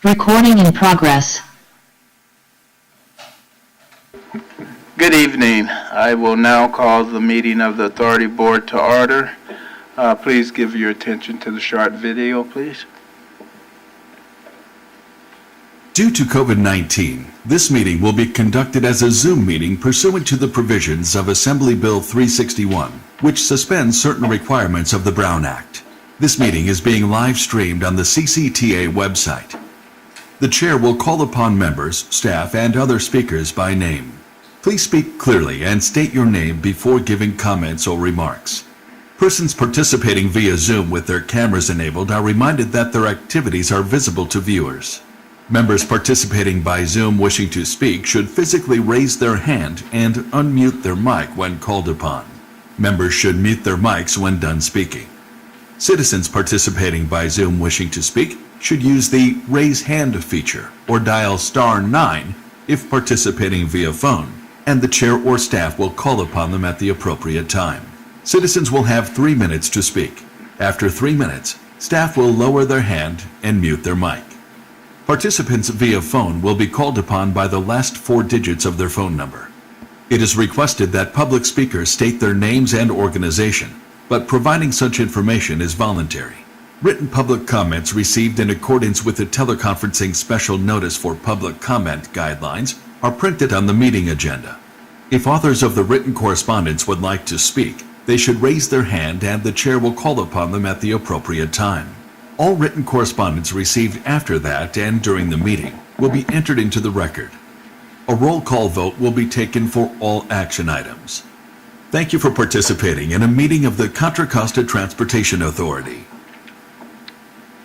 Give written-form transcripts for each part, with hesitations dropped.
Recording in progress. Good evening. I will now call the meeting of the Authority Board to order. Please give your attention to the short video, please. Due to COVID-19, this meeting will be conducted as a Zoom meeting pursuant to the provisions of Assembly Bill 361, which suspends certain requirements of the Brown Act. This meeting is being live streamed on the CCTA website. The chair will call upon members, staff, and other speakers by name. Please speak clearly and state your name before giving comments or remarks. Persons participating via Zoom with their cameras enabled are reminded that their activities are visible to viewers. Members participating by Zoom wishing to speak should physically raise their hand and unmute their mic when called upon. Members should mute their mics when done speaking. Citizens participating by Zoom wishing to speak should use the Raise Hand feature or dial *9 if participating via phone, and the chair or staff will call upon them at the appropriate time. Citizens will have 3 minutes to speak. After 3 minutes, staff will lower their hand and mute their mic. Participants via phone will be called upon by the last 4 digits of their phone number. It is requested that public speakers state their names and organization, but providing such information is voluntary. Written public comments received in accordance with the teleconferencing special notice for public comment guidelines are printed on the meeting agenda. If authors of the written correspondence would like to speak, they should raise their hand and the chair will call upon them at the appropriate time. All written correspondence received after that and during the meeting will be entered into the record. A roll call vote will be taken for all action items. Thank you for participating in a meeting of the Contra Costa Transportation Authority.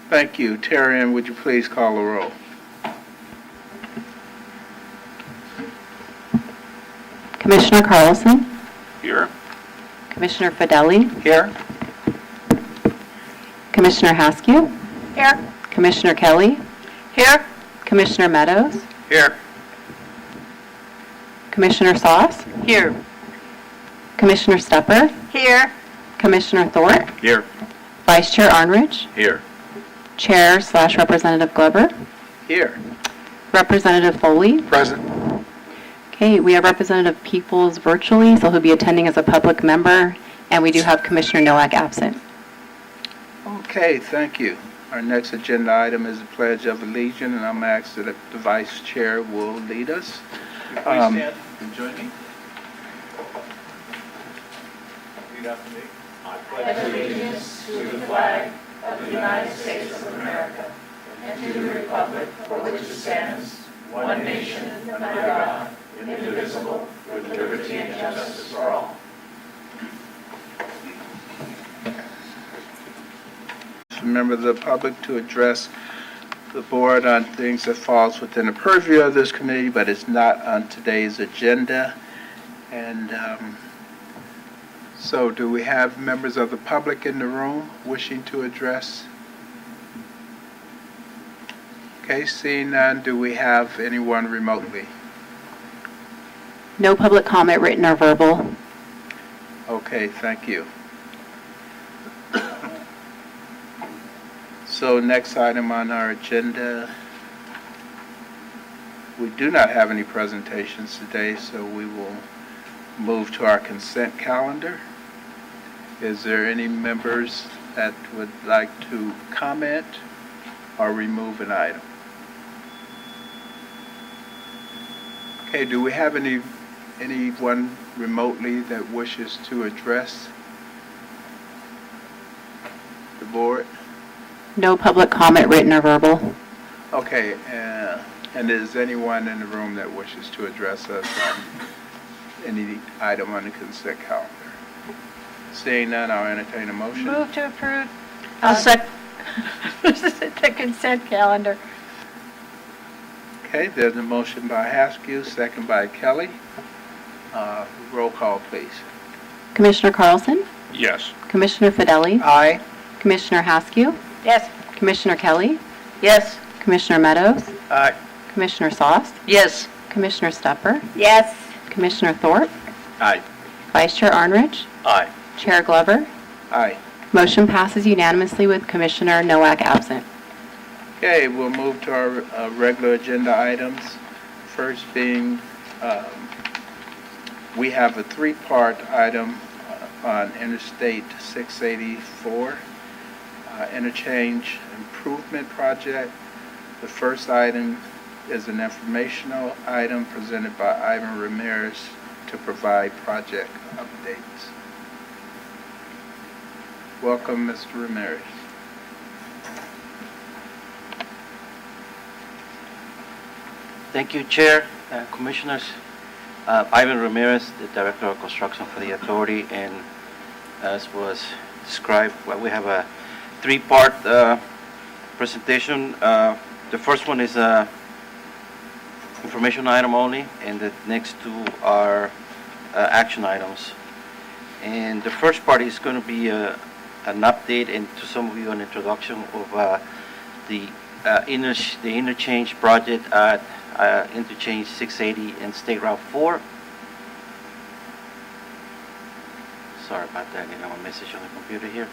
Thank you. Terry, would you please call the roll? Commissioner Carlson, Here. Commissioner Fedeli, Here. Commissioner Haskew, Here. Commissioner Kelly, Here. Commissioner Meadows, Here. Commissioner Sauce, Here. Commissioner Stepper, Here. Commissioner Thorpe, Here. Vice Chair Arnridge, Here. Chair/Representative Glover, Here. Representative Foley. Present. Okay, we have Representative Peoples virtually, so he'll be attending as a public member, and we do have Commissioner Nowak absent. Okay, thank you. Our next agenda item is the Pledge of Allegiance, and I'm asked that the Vice Chair will lead us. Please stand and join me. Read after me. I pledge allegiance to the flag of the United States of America and to the republic for which it stands, one nation, under God, indivisible, with liberty and justice for all. A member of the public to address the board on things that falls within the purview of this committee, but it's not on today's agenda. And so do we have members of the public in the room wishing to address? Okay, seeing none, do we have anyone remotely? No public comment, written or verbal. Okay, thank you. So next item on our agenda, we do not have any presentations today, so we will move to our consent calendar. Is there any members that would like to comment or remove an item? Okay, do we have anyone remotely that wishes to address the board? No public comment, written or verbal. Okay, and is anyone in the room that wishes to address us on any item on the consent calendar? Seeing none, I'll entertain a motion. Move to approve. I'll second. The consent calendar. Okay, there's a motion by Haskew, second by Kelly. Roll call, please. Commissioner Carlson, Yes. Commissioner Fedeli, Aye. Commissioner Haskew, Yes. Commissioner Kelly, Yes. Commissioner Meadows, Aye. Commissioner Sauce, Yes. Commissioner Stepper, Yes. Commissioner Thorpe, Aye. Vice Chair Arnridge, Aye. Chair Glover. Aye. Motion passes unanimously with Commissioner Nowak absent. Okay, we'll move to our regular agenda items. First being, we have a three-part item on Interstate 684, interchange improvement project. The first item is an informational item presented by Ivan Ramirez to provide project updates. Welcome, Mr. Ramirez. Thank you, Chair, Commissioners. Ivan Ramirez, the Director of Construction for the Authority, and as was described, well, we have a three-part presentation. The first one is a information item only, and the next two are action items. And the first part is going to be an update, and to some of you, an introduction of the interchange project at interchange 680 and State Route 4. Sorry about that, I got a message on the computer here.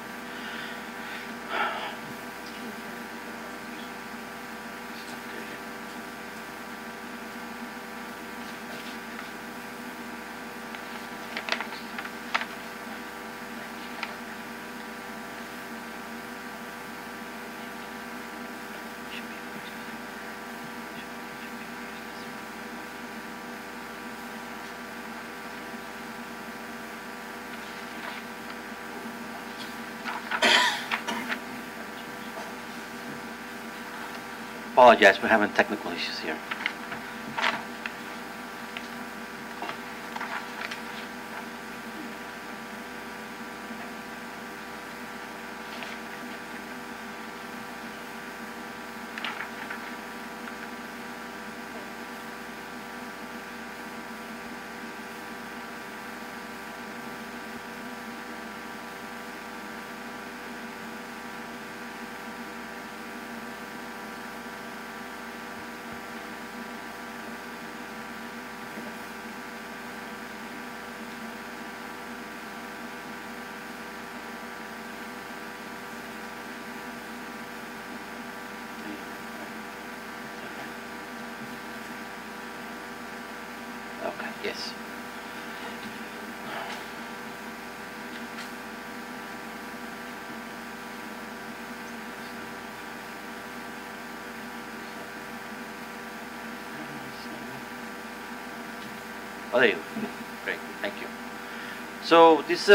Apologize, we're having technical issues here. Okay, yes. Oh, there you go. Great, thank you. So this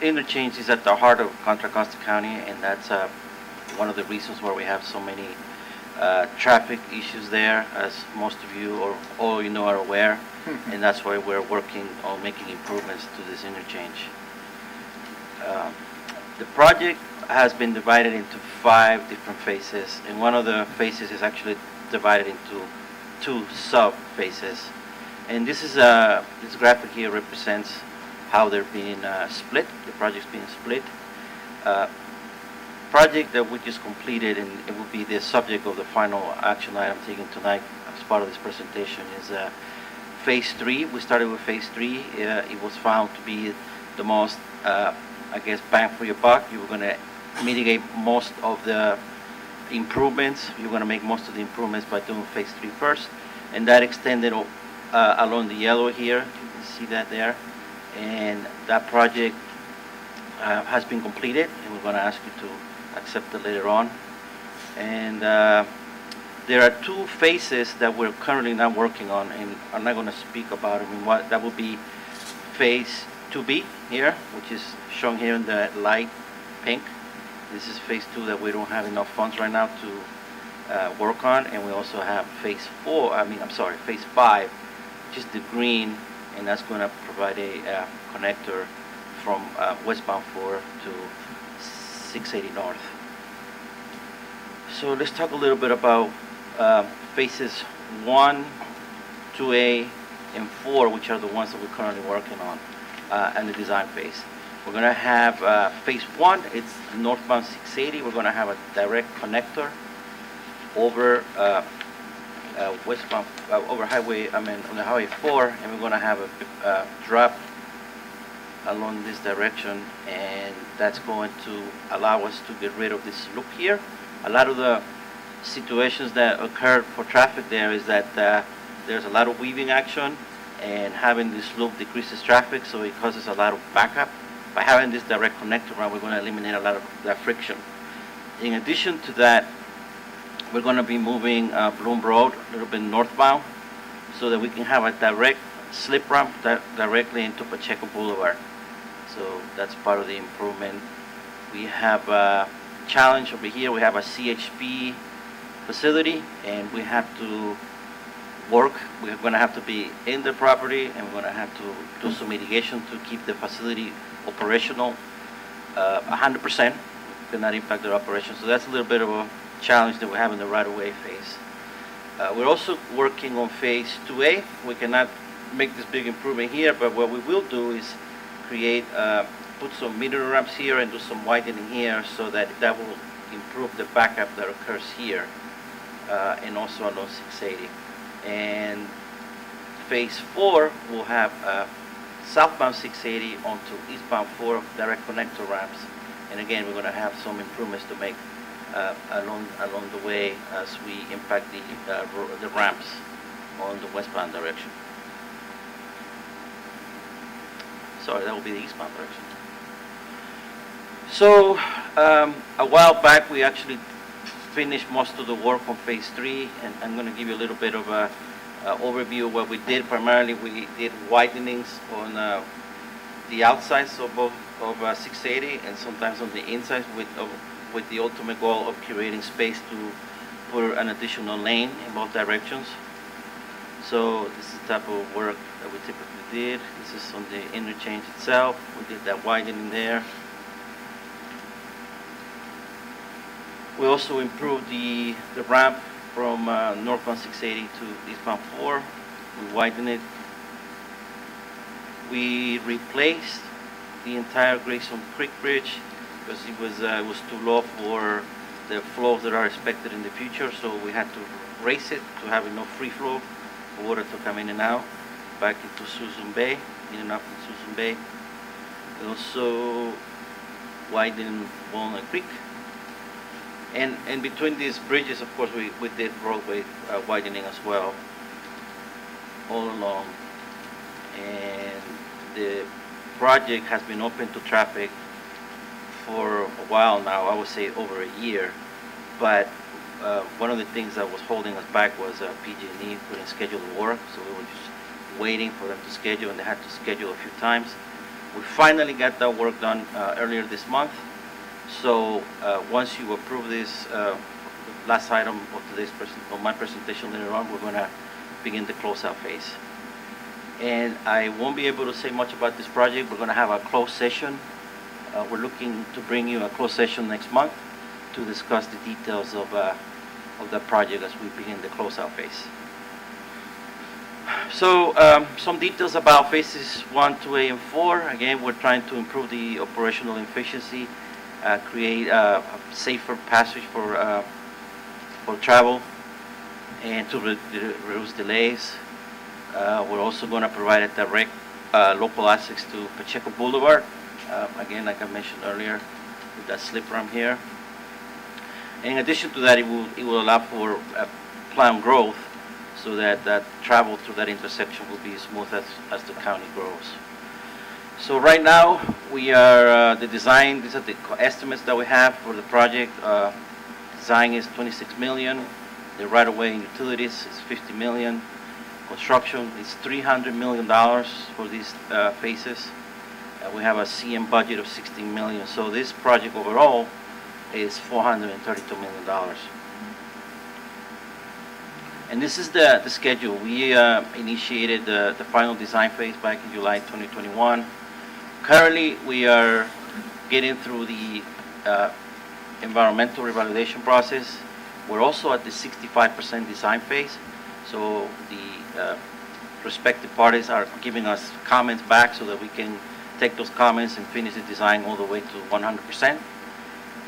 interchange is at the heart of Contra Costa County, and that's one of the reasons why we have so many traffic issues there, as most of you or all you know are aware, and that's why we're working on making improvements to this interchange. The project has been divided into 5 different phases, and one of the phases is actually divided into 2 sub-phases. And this graphic here represents how they're being split. The project's being split. Project that we just completed, and it will be the subject of the final action item taken tonight as part of this presentation, is phase 3. We started with phase 3. It was found to be the most, bang for your buck. You were going to mitigate most of the improvements. You're going to make most of the improvements by doing phase 3 first, and that extended along the yellow here. You can see that there, and that project has been completed, and we're going to ask you to accept it later on. And there are 2 phases that we're currently not working on, and I'm not going to speak about them. That will be phase 2B here, which is shown here in the light pink. This is phase 2 that we don't have enough funds right now to work on, and we also have phase 5, which is the green, and that's going to provide a connector from westbound 4 to 680 North. So let's talk a little bit about phases 1, 2A, and 4, which are the ones that we're currently working on in the design phase. We're going to have phase 1, it's northbound 680. We're going to have a direct connector over westbound over on the highway 4, and we're going to have a drop along this direction, and that's going to allow us to get rid of this loop here. A lot of the situations that occur for traffic there is that there's a lot of weaving action, and having this loop decreases traffic, so it causes a lot of backup. By having this direct connector route, we're going to eliminate a lot of that friction. In addition to that, we're going to be moving Bloom Road a little bit northbound so that we can have a direct slip ramp directly into Pacheco Boulevard. So that's part of the improvement. We have a challenge over here. We have a CHP facility, and we have to work. We're going to have to be in the property, and we're going to have to do some mitigation to keep the facility operational 100%. Cannot impact their operation. So that's a little bit of a challenge that we have in the right-of-way phase. We're also working on phase 2A. We cannot make this big improvement here, but what we will do is create, put some meter ramps here and do some widening here, so that will improve the backup that occurs here, and also on those 680. And phase 4 will have southbound 680 onto eastbound 4 direct connector ramps. And again, we're going to have some improvements to make along the way as we impact the ramps on the westbound direction. Sorry, that will be the eastbound direction. So a while back, we actually finished most of the work on phase 3, and I'm going to give you a little bit of a overview of what we did. Primarily, we did widenings on the outsides of both of 680, and sometimes on the inside with the ultimate goal of creating space to put an additional lane in both directions. So this is the type of work that we typically did. This is on the interchange itself. We did that widening there. We also improved the ramp from northbound 680 to eastbound 4. We widened it. We replaced the entire Grayson Creek Bridge because it was too low for the flows that are expected in the future. So we had to raise it to have enough free flow for water to come in and out back into Susan Bay, in and out from Susan Bay. We also widened Walnut Creek. And between these bridges, of course, we did roadway widening as well, all along. And the project has been open to traffic for a while now, I would say over a year. But one of the things that was holding us back was PG&E couldn't schedule the work, so we were just waiting for them to schedule, and they had to schedule a few times. We finally got that work done earlier this month. So once you approve this last item of today's my presentation later on, we're going to begin the closeout phase. And I won't be able to say much about this project. We're going to have a closed session. We're looking to bring you a closed session next month to discuss the details of the project as we begin the closeout phase. So some details about phases 1, 2A, and 4. Again, we're trying to improve the operational efficiency, create a safer passage for travel, and to reduce delays. We're also going to provide a direct local access to Pacheco Boulevard. Again, like I mentioned earlier, with that slip ramp here. In addition to that, it will allow for planned growth, so that travel through that intersection will be smooth as the county grows. So right now, we are the design. These are the estimates that we have for the project. Design is $26 million. The right-of-way and utilities is $50 million. Construction is $300 million for these phases. We have a CM budget of $16 million. So this project overall is $432 million. And this is the schedule. We initiated the final design phase back in July 2021. Currently, we are getting through the environmental revalidation process. We're also at the 65% design phase. So the respective parties are giving us comments back so that we can take those comments and finish the design all the way to 100%.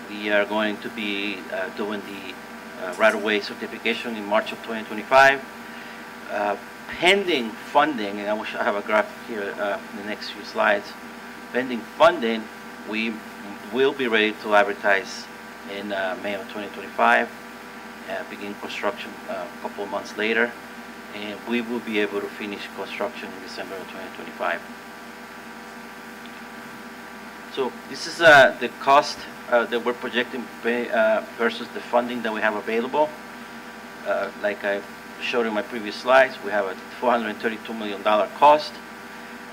We are going to be doing the right-of-way certification in March of 2025. Pending funding, and I wish I have a graph here in the next few slides. Pending funding, we will be ready to advertise in May of 2025. begin construction a couple of months later, and we will be able to finish construction in December of 2025. So this is the cost that we're projecting versus the funding that we have available. Like I showed in my previous slides, we have a $432 million cost,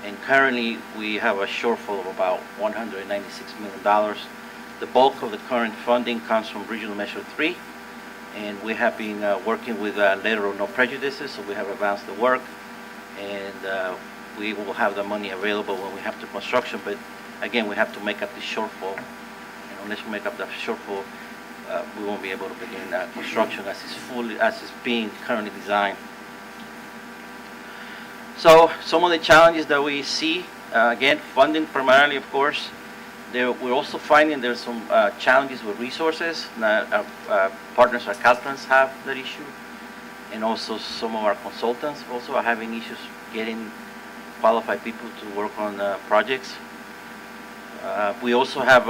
and currently we have a shortfall of about $196 million. The bulk of the current funding comes from Regional Measure 3, and we have been working with a letter of no prejudices, so we have advanced the work, and we will have the money available when we have to construction, but again, we have to make up the shortfall, and unless we make up the shortfall, we won't be able to begin construction as it's being currently designed. So some of the challenges that we see, again, funding primarily, of course. We're also finding there's some challenges with resources. Our partners at Caltrans have that issue, and also some of our consultants also are having issues getting qualified people to work on projects. We also have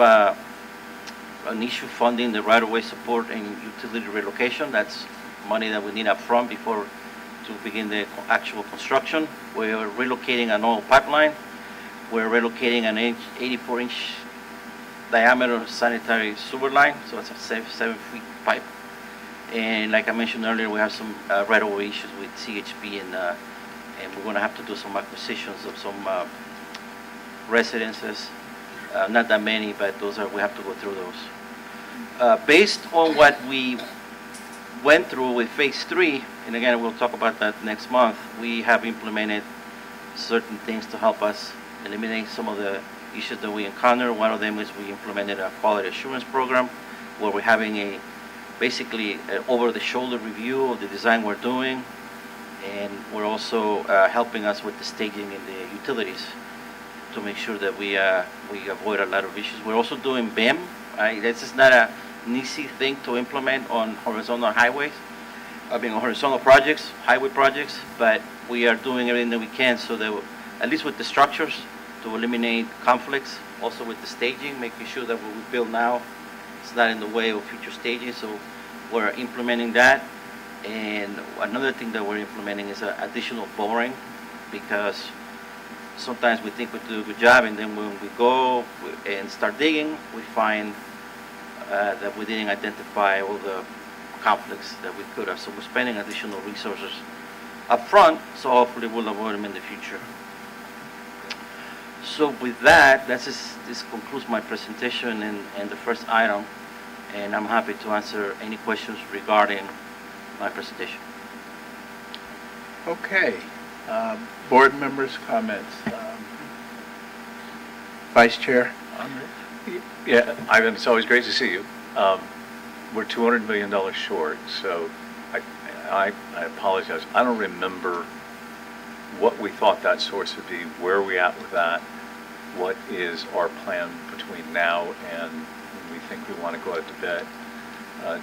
an issue funding the right-of-way support and utility relocation. That's money that we need up front before to begin the actual construction. We're relocating an oil pipeline. We're relocating an 84-inch diameter sanitary sewer line, so it's a 7-foot pipe. And like I mentioned earlier, we have some right-of-way issues with CHP, and we're going to have to do some acquisitions of some residences. Not that many, but we have to go through those. Based on what we went through with Phase 3, and again, we'll talk about that next month, we have implemented certain things to help us eliminate some of the issues that we encounter. One of them is we implemented a quality assurance program where we're having basically an over-the-shoulder review of the design we're doing, and we're also helping us with the staging in the utilities to make sure that we avoid a lot of issues. We're also doing BIM. This is not an easy thing to implement on horizontal highways, on horizontal projects, highway projects, but we are doing everything that we can so that, at least with the structures, to eliminate conflicts, also with the staging, making sure that what we build now is not in the way of future staging, so we're implementing that. And another thing that we're implementing is additional boring, because sometimes we think we do a good job, and then when we go and start digging, we find that we didn't identify all the conflicts that we could have. So we're spending additional resources up front, so hopefully we'll avoid them in the future. So with that, this concludes my presentation and the first item, and I'm happy to answer any questions regarding my presentation. Okay. Board members' comments. Vice Chair? Yeah, Ivan, it's always great to see you. We're $200 million short, so I apologize. I don't remember what we thought that source would be, where are we at with that, what is our plan between now and when we think we want to go out to bid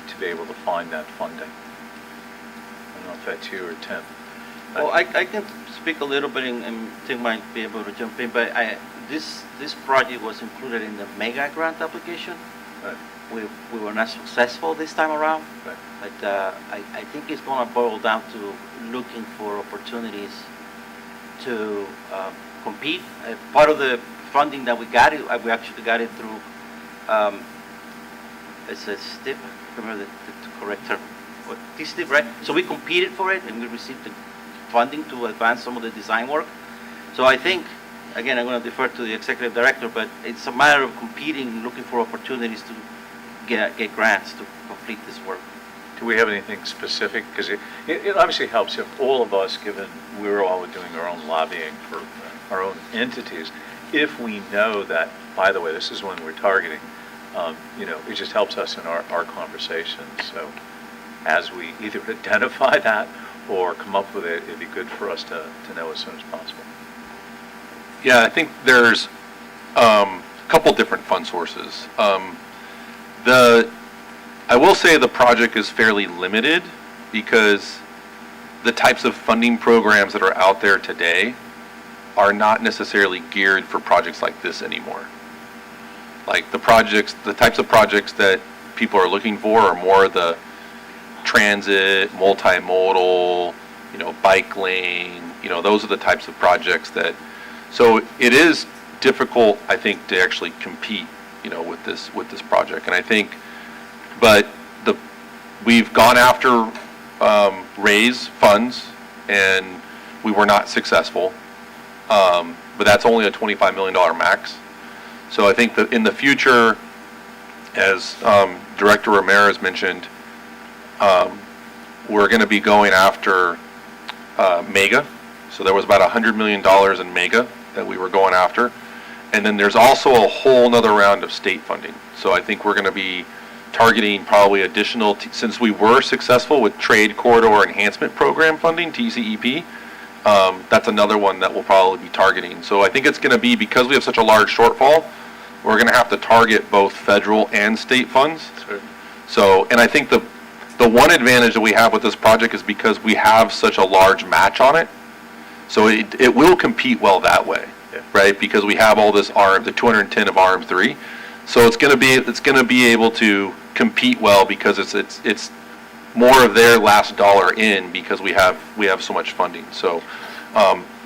to be able to find that funding. I don't know if that's you or Tim. Well, I can speak a little bit, and Tim might be able to jump in, but this project was included in the mega grant application. Right. We were not successful this time around, Right. but I think it's going to boil down to looking for opportunities to compete. Part of the funding that we got, we actually got it through, it's a STIP, I remember the correct term, T-STIP, right? So we competed for it, and we received the funding to advance some of the design work. So I think, again, I'm going to defer to the executive director, but it's a matter of competing, looking for opportunities to get grants to complete this work. Do we have anything specific? Because it obviously helps if all of us, given we're all doing our own lobbying for our own entities, if we know that, by the way, this is when we're targeting, it just helps us in our conversations. So as we either identify that or come up with it, it'd be good for us to know as soon as possible. Yeah, I think there's a couple different fund sources. I will say the project is fairly limited because the types of funding programs that are out there today are not necessarily geared for projects like this anymore. Like the types of projects that people are looking for are more the transit, multimodal, bike lane, those are the types of projects that, so it is difficult, I think, to actually compete, with this project. And I think, but we've gone after, raise funds, and we were not successful. But that's only a $25 million max. So I think that in the future, as Director Ramirez mentioned, we're going to be going after MEGA. So there was about $100 million in MEGA that we were going after. And then there's also a whole nother round of state funding. So I think we're going to be targeting probably additional, since we were successful with Trade Corridor Enhancement Program funding, TCEP, that's another one that we'll probably be targeting. So I think it's going to be, because we have such a large shortfall, we're going to have to target both federal and state funds. So, and I think the one advantage that we have with this project is because we have such a large match on it, so it will compete well that way, right? Because we have all this the 210 of RM3, so it's going to be able to compete well because it's more of their last dollar in, because we have so much funding. So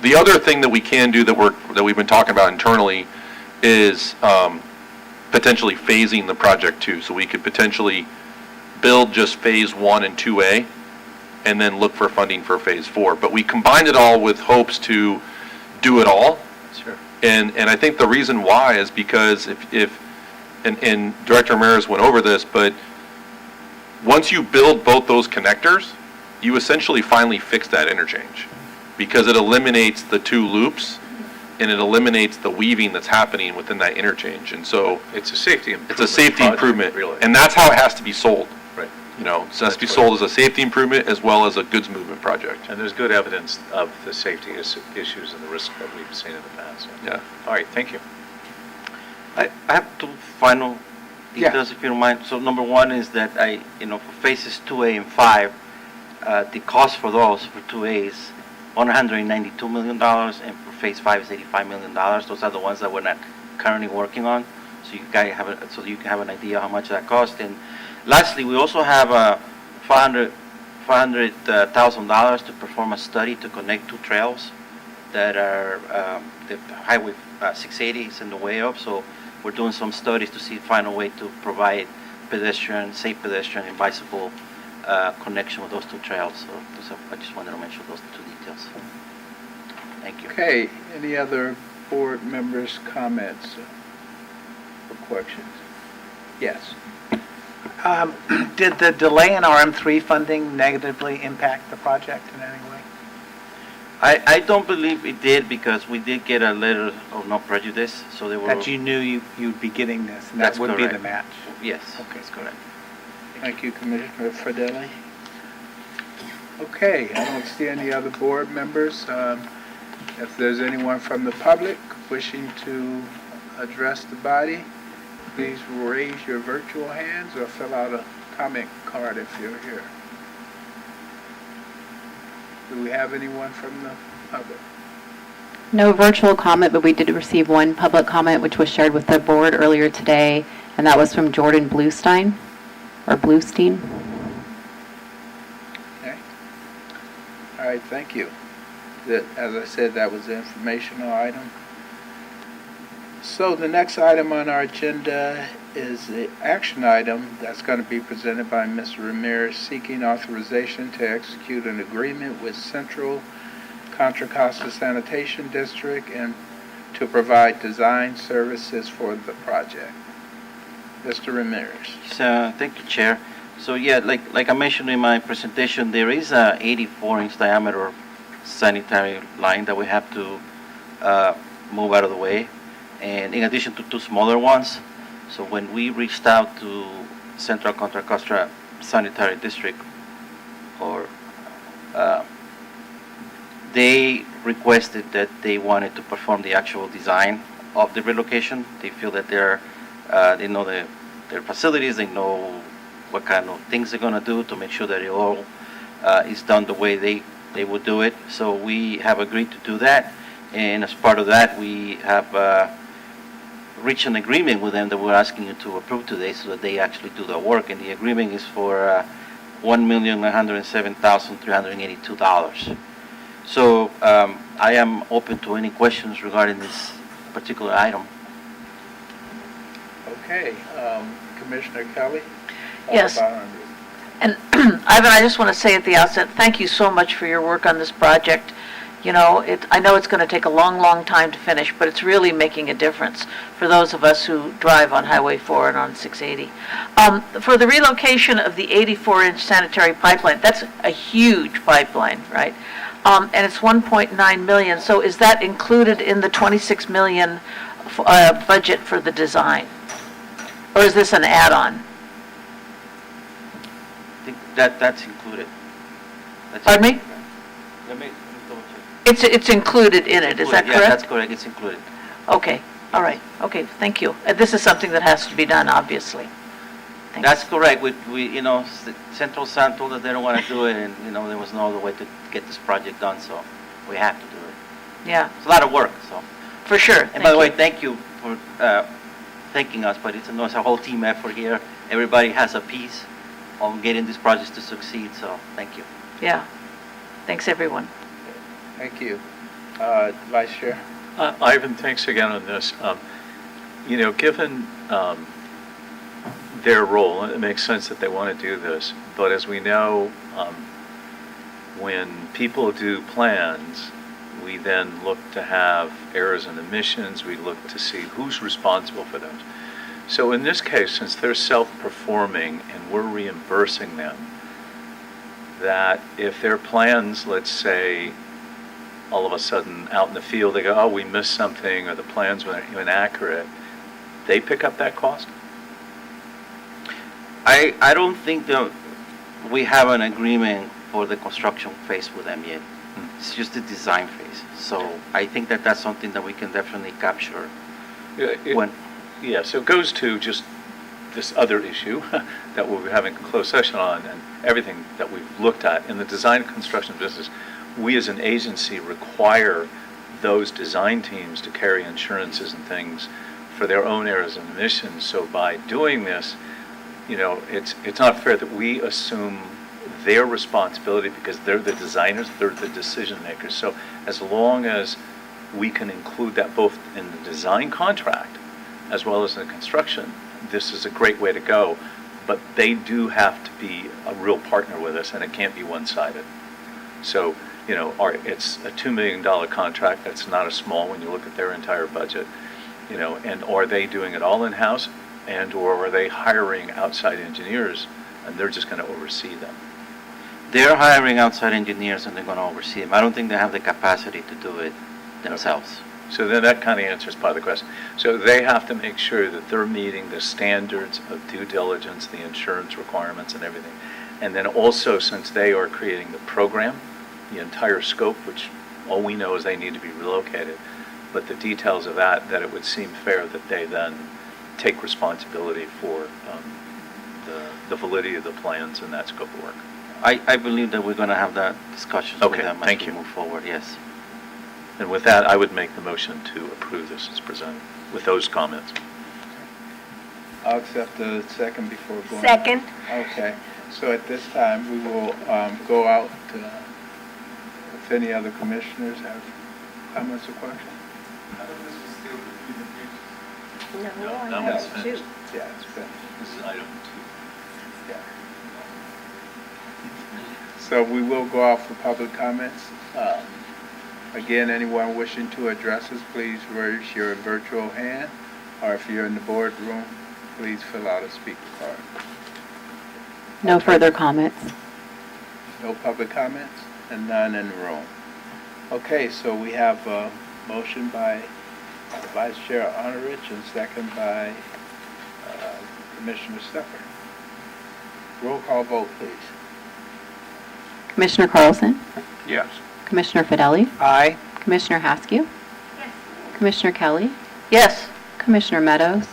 the other thing that we can do that we've been talking about internally is potentially phasing the project too. So we could potentially build just phase 1 and 2A and then look for funding for phase 4. But we combined it all with hopes to do it all. Sure. And I think the reason why is because and Director Ramirez went over this, but once you build both those connectors, you essentially finally fix that interchange, because it eliminates the two loops and it eliminates the weaving that's happening within that interchange. And so It's a safety improvement. it's a safety project, improvement, really. and that's how it has to be sold. Right. So it has to be sold as a safety improvement as well as a goods movement project. And there's good evidence of the safety issues and the risks that we've seen in the past. Yeah. All right, thank you. I have two final details, if you don't mind. So number one is that for phases 2A and 5, the cost for those, for 2A is $192 million, and for phase 5 is $85 million. Those are the ones that we're not currently working on. So you guys so you can have an idea how much that cost. And lastly, we also have $500,000 to perform a study to connect two trails that are the Highway 680 is in the way of. So we're doing some studies to find a way to provide safe pedestrian and bicycle connection with those two trails. So I just wanted to mention those two details. Thank you. Okay, any other board members' comments or questions? Yes. Did the delay in RM3 funding negatively impact the project in any way? I don't believe it did, because we did get a letter of no prejudice, so they were... That you knew you'd be getting this, and That's that would be the correct. match? Yes, Okay. that's correct. Thank you, Commissioner Fedeli. Okay, I don't see any other board members. If there's anyone from the public wishing to address the body, please raise your virtual hands or fill out a comment card if you're here. Do we have anyone from the public? No virtual comment, but we did receive one public comment, which was shared with the board earlier today, and that was from Jordan Bluestein. Okay. All right, thank you. As I said, that was an informational item. So the next item on our agenda is the action item that's going to be presented by Mr. Ramirez, seeking authorization to execute an agreement with Central Contra Costa Sanitation District and to provide design services for the project. Mr. Ramirez. So, thank you, Chair. So yeah, like I mentioned in my presentation, there is a 84-inch diameter sanitary line that we have to move out of the way, and in addition to two smaller ones. So when we reached out to Central Contra Costa Sanitary District, they requested that they wanted to perform the actual design of the relocation. They feel that they know their facilities, they know what kind of things they're going to do to make sure that it all is done the way they would do it. So we have agreed to do that, and as part of that, we have reached an agreement with them that we're asking you to approve today, so that they actually do the work. And the agreement is for $1,107,382. So I am open to any questions regarding this particular item. Okay, Commissioner Kelly? Yes. followed by Andres. And Ivan, I just want to say at the outset, thank you so much for your work on this project. You know, I know it's going to take a long, long time to finish, but it's really making a difference for those of us who drive on Highway 4 and on 680. For the relocation of the 84-inch sanitary pipeline, that's a huge pipeline, right? And it's 1.9 million, so is that included in the 26 million budget for the design? Or is this an add-on? I think that's included. Pardon me? Let me double check. It's included in it, is that Yeah, that's correct? correct, it's included. Okay, all right, okay, thank you. This is something that has to be done, obviously. Thanks. That's correct. Central Sun told us they don't want to do it, and, there was no other way to get this project done, so we have to do it. Yeah, It's a lot of work, so. for sure. And by the way, thank you for thanking us, but it's a whole team effort here. Everybody has a piece on getting this project to succeed, so thank you. Yeah, thanks, everyone. Thank you. Vice Chair? Ivan, thanks again on this. Given their role, it makes sense that they want to do this, but as we know, when people do plans, we then look to have errors and omissions, we look to see who's responsible for those. So in this case, since they're self-performing and we're reimbursing them, that if their plans, let's say, all of a sudden out in the field, they go, oh, we missed something, or the plans were inaccurate, they pick up that cost? I don't think that we have an agreement for the construction phase with them yet. It's just the design phase. So I think that that's something that we can definitely capture when. Yeah, so it goes to just this other issue that we'll be having a closed session on, and everything that we've looked at. In the design and construction business, we as an agency require those design teams to carry insurances and things for their own errors and omissions. So by doing this, it's not fair that we assume their responsibility because they're the designers, they're the decision makers. So as long as we can include that both in the design contract as well as in the construction, this is a great way to go. But they do have to be a real partner with us, and it can't be one-sided. So, it's a $2 million contract. That's not a small when you look at their entire budget. And are they doing it all in-house, and/or are they hiring outside engineers, and they're just going to oversee them? They're hiring outside engineers and they're going to oversee them. I don't think they have the capacity to do it themselves. So then that kind of answers part of the question. So they have to make sure that they're meeting the standards of due diligence, the insurance requirements and everything. And then also, since they are creating the program, the entire scope, which all we know is they need to be relocated, but the details of that it would seem fair that they then take responsibility for the validity of the plans and that scope of work. I believe that we're going to have that discussion with Okay, them as thank we you. move forward, yes. And with that, I would make the motion to approve this as presented, with those comments. I'll accept the second before going. Second. Okay, so at this time, we will go out if any other commissioners have comments or questions. No, that's finished. Yeah, it's finished. This is item Yeah. So we will go out for public comments. Again, anyone wishing to address us, please raise your virtual hand, or if you're in the boardroom, please fill out a speaker card. No further comments. No public comments and none in the room. Okay, so we have a motion by Vice Chair Honorich and second by Commissioner Stepper. Roll call vote, please. Commissioner Carlson? Yes. Commissioner Fideli? Aye. Commissioner Haskew? Commissioner Kelly? Yes. Commissioner Meadows?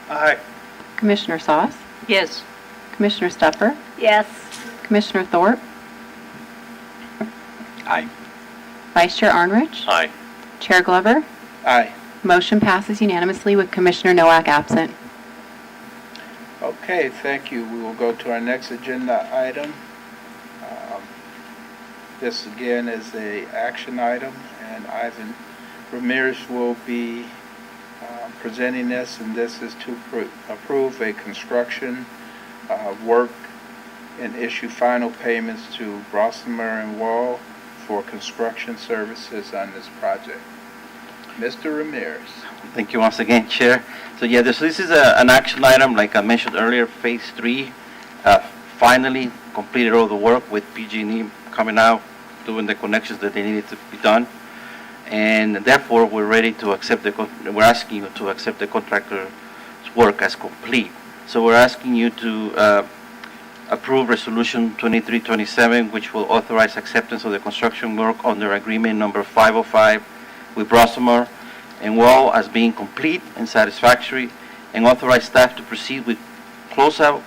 Aye. Commissioner Sauce? Yes. Commissioner Stepper? Yes. Commissioner Thorpe? Aye. Vice Chair Arnrich? Aye. Chair Glover? Aye. Motion passes unanimously with Commissioner Nowak absent. Okay. Okay, thank you. We will go to our next agenda item. This again is a action item, and Ivan Ramirez will be presenting this, and this is to approve a construction work and issue final payments to Brosmer and Wall for construction services on this project. Mr. Ramirez. Thank you once again, Chair. So yeah, this is an action item, like I mentioned earlier, Phase 3. Finally completed all the work with PG&E coming out, doing the connections that they needed to be done. And therefore, we're ready to accept we're asking you to accept the contractor's work as complete. So we're asking you to approve Resolution 2327, which will authorize acceptance of the construction work under agreement number 505 with Brosmer and Wall as being complete and satisfactory, and authorize staff to proceed with closeout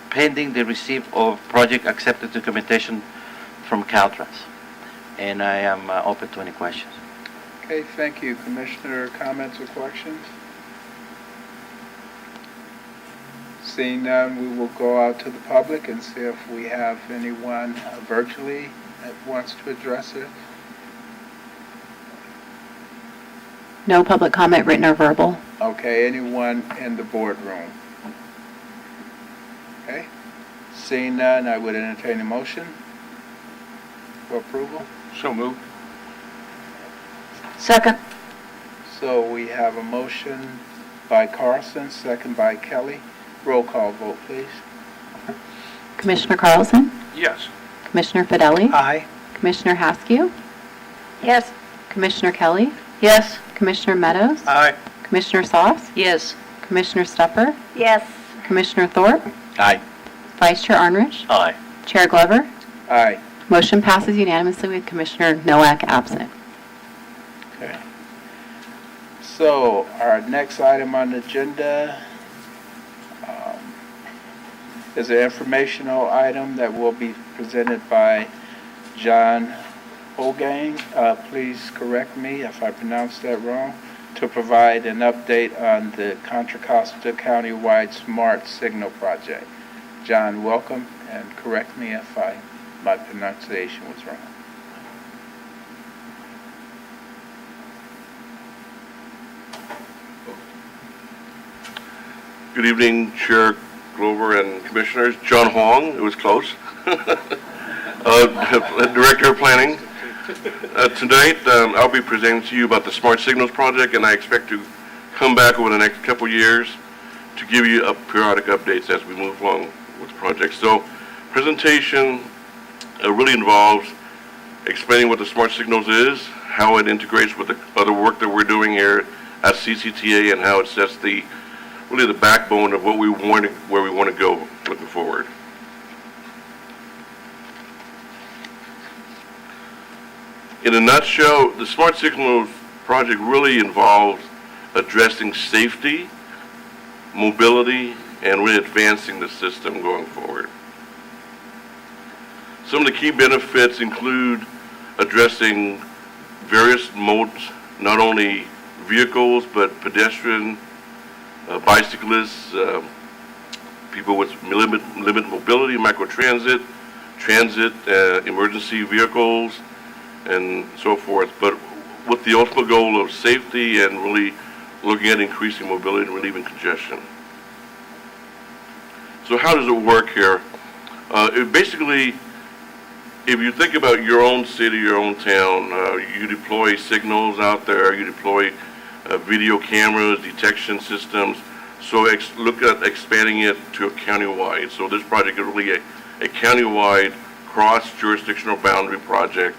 pending the receipt of project acceptance documentation from Caltrans. And I am open to any questions. Okay, thank you. Commissioner, comments or questions? Seeing none, we will go out to the public and see if we have anyone virtually that wants to address it. No public comment, written or verbal. Okay, anyone in the boardroom? Okay, seeing none, I would entertain a motion for approval. So moved. Second. So we have a motion by Carlson, second by Kelly. Roll call vote, please. Commissioner Carlson? Yes. Commissioner Fideli? Aye. Commissioner Haskew? Yes. Commissioner Kelly? Yes. Commissioner Meadows? Aye. Commissioner Sauce? Yes. Commissioner Stuffer? Yes. Commissioner Thorpe? Aye. Vice Chair Arnrich? Aye. Chair Glover? Aye. Motion passes unanimously with Commissioner Nowak absent. Okay. So our next item on the agenda is an informational item that will be presented by John Hogang. Please correct me if I pronounced that wrong. To provide an update on the Contra Costa Countywide Smart Signal Project. John, welcome, and correct me if my pronunciation was wrong. Good evening, Chair Glover and Commissioners. John Hong, it was close. Director of Planning. Tonight, I'll be presenting to you about the Smart Signals Project, and I expect to come back over the next couple years to give you periodic updates as we move along with the project. So, presentation really involves explaining what the Smart Signals is, how it integrates with the other work that we're doing here at CCTA, and how it sets really the backbone of what we want, where we want to go looking forward. In a nutshell, the Smart Signals project really involves addressing safety, mobility, and really advancing the system going forward. Some of the key benefits include addressing various modes, not only vehicles, but pedestrian, bicyclists, people with limited mobility, microtransit, transit, emergency vehicles, and so forth, but with the ultimate goal of safety and really looking at increasing mobility and relieving congestion. So how does it work here? Basically, if you think about your own city, your own town, you deploy signals out there, you deploy video cameras, detection systems, so look at expanding it to a countywide. So this project is really a countywide cross-jurisdictional boundary project,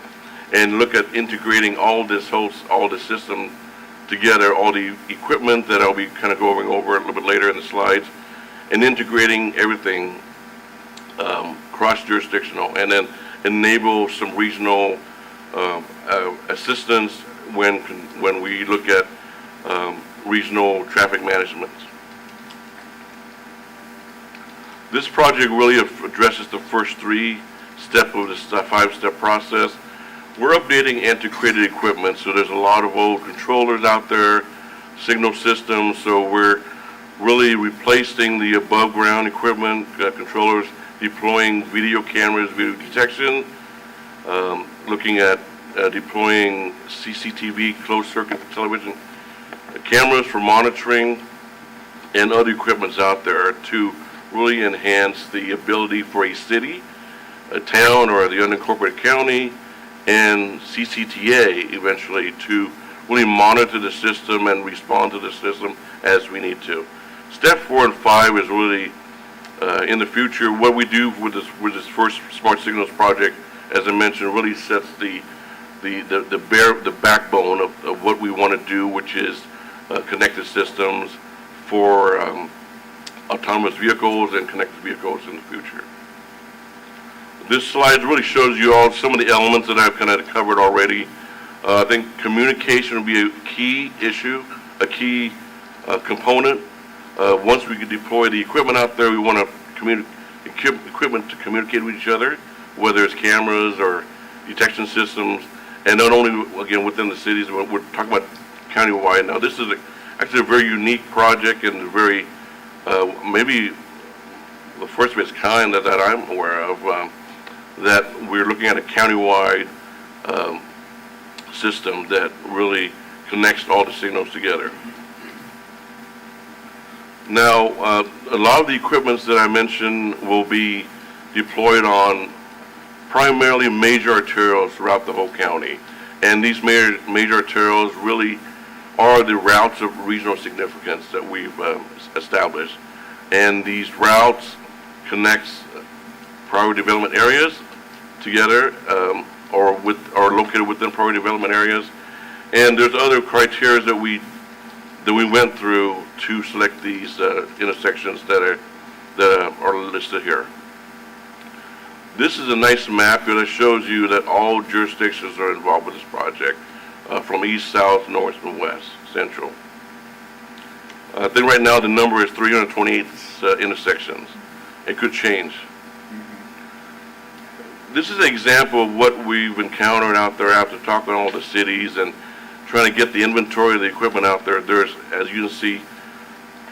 and look at integrating all this system together, all the equipment that I'll be kind of going over a little bit later in the slides, and integrating everything cross-jurisdictional, and then enable some regional assistance when we look at regional traffic management. This project really addresses the first three steps of this five-step process. We're updating antiquated equipment, so there's a lot of old controllers out there, signal systems, so we're really replacing the above-ground equipment, controllers, deploying video cameras, video detection, looking at deploying CCTV, closed-circuit television cameras for monitoring, and other equipments out there to really enhance the ability for a city, a town, or the unincorporated county, and CCTA eventually to really monitor the system and respond to the system as we need to. Step 4 and 5 is really in the future. What we do with this first Smart Signals project, as I mentioned, really sets the backbone of what we want to do, which is connected systems for autonomous vehicles and connected vehicles in the future. This slide really shows you all some of the elements that I've kind of covered already. I think communication will be a key issue, a key component. Once we can deploy the equipment out there, we want to equipment to communicate with each other, whether it's cameras or detection systems, and not only, again, within the cities, we're talking about countywide now. This is actually a very unique project and very, maybe the first of its kind that I'm aware of, that we're looking at a countywide system that really connects all the signals together. Now, a lot of the equipments that I mentioned will be deployed on primarily major arterials throughout the whole county. And these major arterials really are the routes of regional significance that we've established. And these routes connect priority development areas together or located within priority development areas. And there's other criteria that we went through to select these intersections that are listed here. This is a nice map that shows you that all jurisdictions are involved with this project, from east, south, north, and west, central. I think right now the number is 328 intersections. It could change. This is an example of what we've encountered out there after talking to all the cities and trying to get the inventory of the equipment out there. There's, as you can see,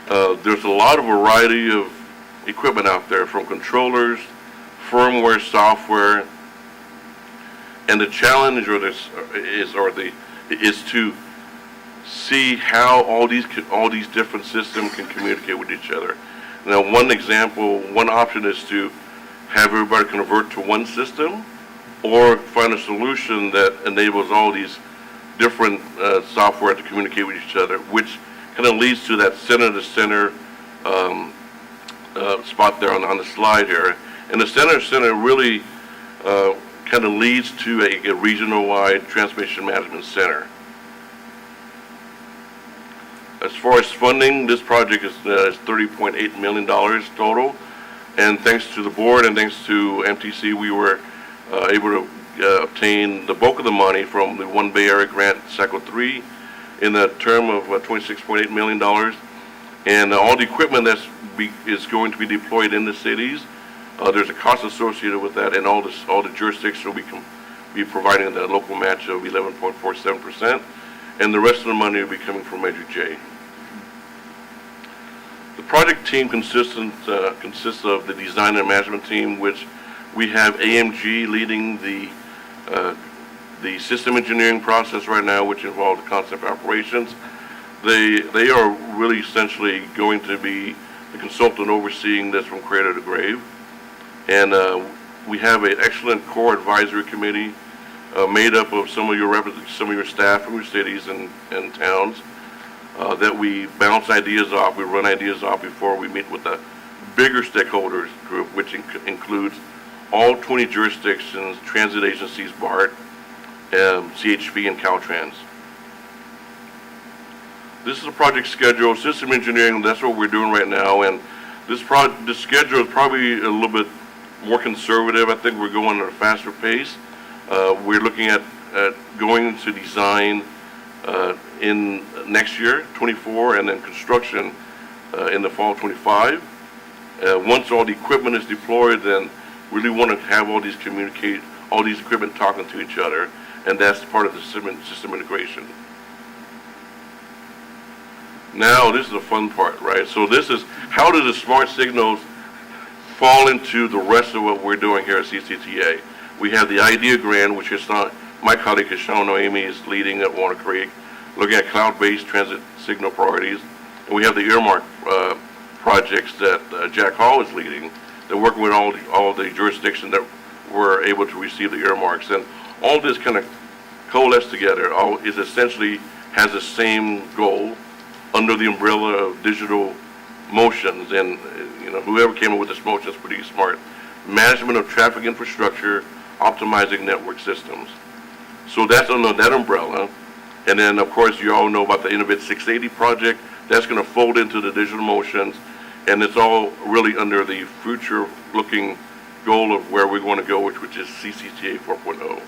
there's a lot of variety of equipment out there, from controllers, firmware, software, and the challenge is to see how all these different systems can communicate with each other. Now, one option is to have everybody convert to one system, or find a solution that enables all these different software to communicate with each other, which kind of leads to that center-to-center spot there on the slide here. And the center really kind of leads to a regional-wide transmission management center. As far as funding, this project is $30.8 million total. And thanks to the board and thanks to MTC, we were able to obtain the bulk of the money from the One Bay Area Grant Cycle 3 in the term of $26.8 million. And all the equipment is going to be deployed in the cities. There's a cost associated with that, and all the jurisdictions will be providing the local match of 11.47%, and the rest of the money will be coming from Measure J. The project team consists of the design and management team, which we have AMG leading the system engineering process right now, which involves the concept operations. They are really essentially going to be the consultant overseeing this from cradle to grave. And we have an excellent core advisory committee made up of some of your staff from your cities and towns that we bounce ideas off. We run ideas off before we meet with the bigger stakeholders group, which includes all 20 jurisdictions, transit agencies, BART, CHP, and Caltrans. This is a project schedule. System engineering, that's what we're doing right now. And this schedule is probably a little bit more conservative. I think we're going at a faster pace. We're looking at going to design in next year, 24, and then construction in the fall 25. Once all the equipment is deployed, then we really want to have all these equipment talking to each other, and that's part of the system integration. Now, this is the fun part, right? So this is, how do the smart signals fall into the rest of what we're doing here at CCTA? We have the idea grant, which is not, my colleague Sean Noemi is leading at Walnut Creek, looking at cloud-based transit signal priorities. And we have the earmark projects that Jack Hall is leading. They're working with all the jurisdictions that were able to receive the earmarks. And all this kind of coalesced together, all is essentially has the same goal under the umbrella of digital motions. And whoever came up with this motion is pretty smart. Management of traffic infrastructure, optimizing network systems. So that's under that umbrella. And then, of course, you all know about the Innovate 680 project. That's going to fold into the digital motions. And it's all really under the future-looking goal of where we're going to go, which is CCTA 4.0.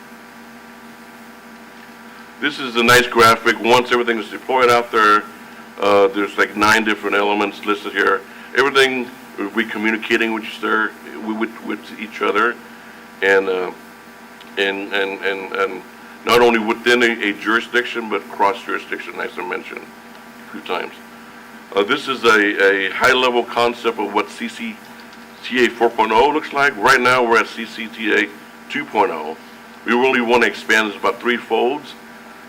This is a nice graphic. Once everything is deployed out there, there's like 9 different elements listed here. Everything we communicating with each other, and not only within a jurisdiction, but cross-jurisdiction, as I mentioned a few times. This is a high-level concept of what CCTA 4.0 looks like. Right now, we're at CCTA 2.0. We really want to expand this about 3 folds,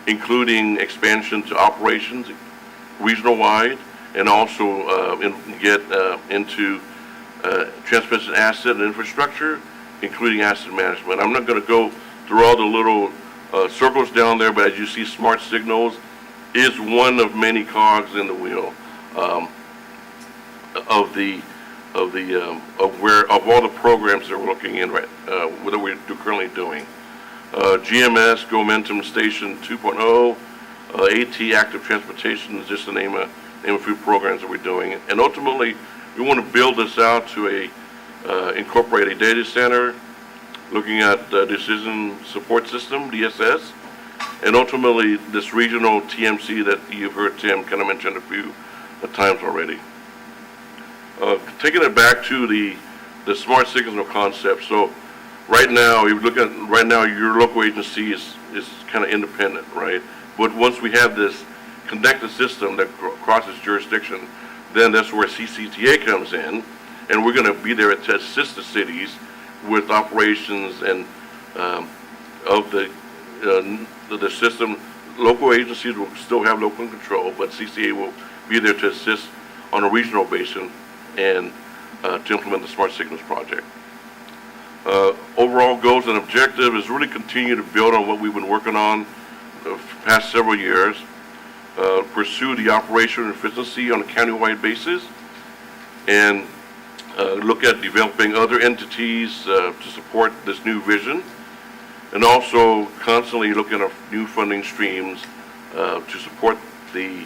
including expansion to operations regional-wide, and also get into transmission asset and infrastructure, including asset management. I'm not going to go through all the little circles down there, but as you see, smart signals is one of many cogs in the wheel of all the programs that we're looking in that we're currently doing. GMS, Momentum Station 2.0, AT, Active Transportation is just to name a few programs that we're doing. And ultimately, we want to build this out to incorporate a data center, looking at the Decision Support System, DSS, and ultimately this regional TMC that you've heard Tim kind of mention a few times already. Taking it back to the smart signal concept. So right now, if you look at your local agency is kind of independent, right? But once we have this connected system that crosses jurisdiction, then that's where CCTA comes in, and we're going to be there to assist the cities with operations and of the system. Local agencies will still have local control, but CCA will be there to assist on a regional basis and to implement the Smart Signals project. Overall goals and objective is really continue to build on what we've been working on the past several years, pursue the operational efficiency on a countywide basis, and look at developing other entities to support this new vision, and also constantly looking at new funding streams to support the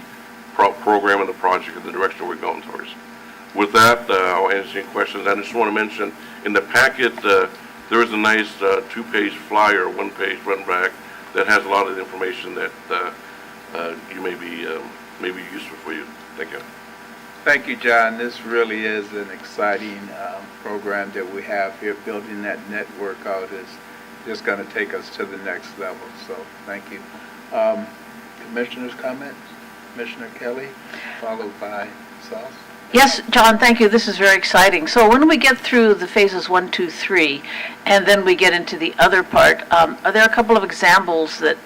program and the project in the direction we're going towards. With that, I'll answer any questions. I just want to mention in the packet there is a nice 2-page flyer, 1-page front and back that has a lot of information that you may be useful for you. Thank you. Thank you, John. This really is an exciting program that we have here. Building that network out is just going to take us to the next level. So thank you. Commissioner's comments? Commissioner Kelly, followed by Sauce. Yes, John, thank you. This is very exciting. So when we get through the phases 1, 2, 3, and then we get into the other part, are there a couple of examples that,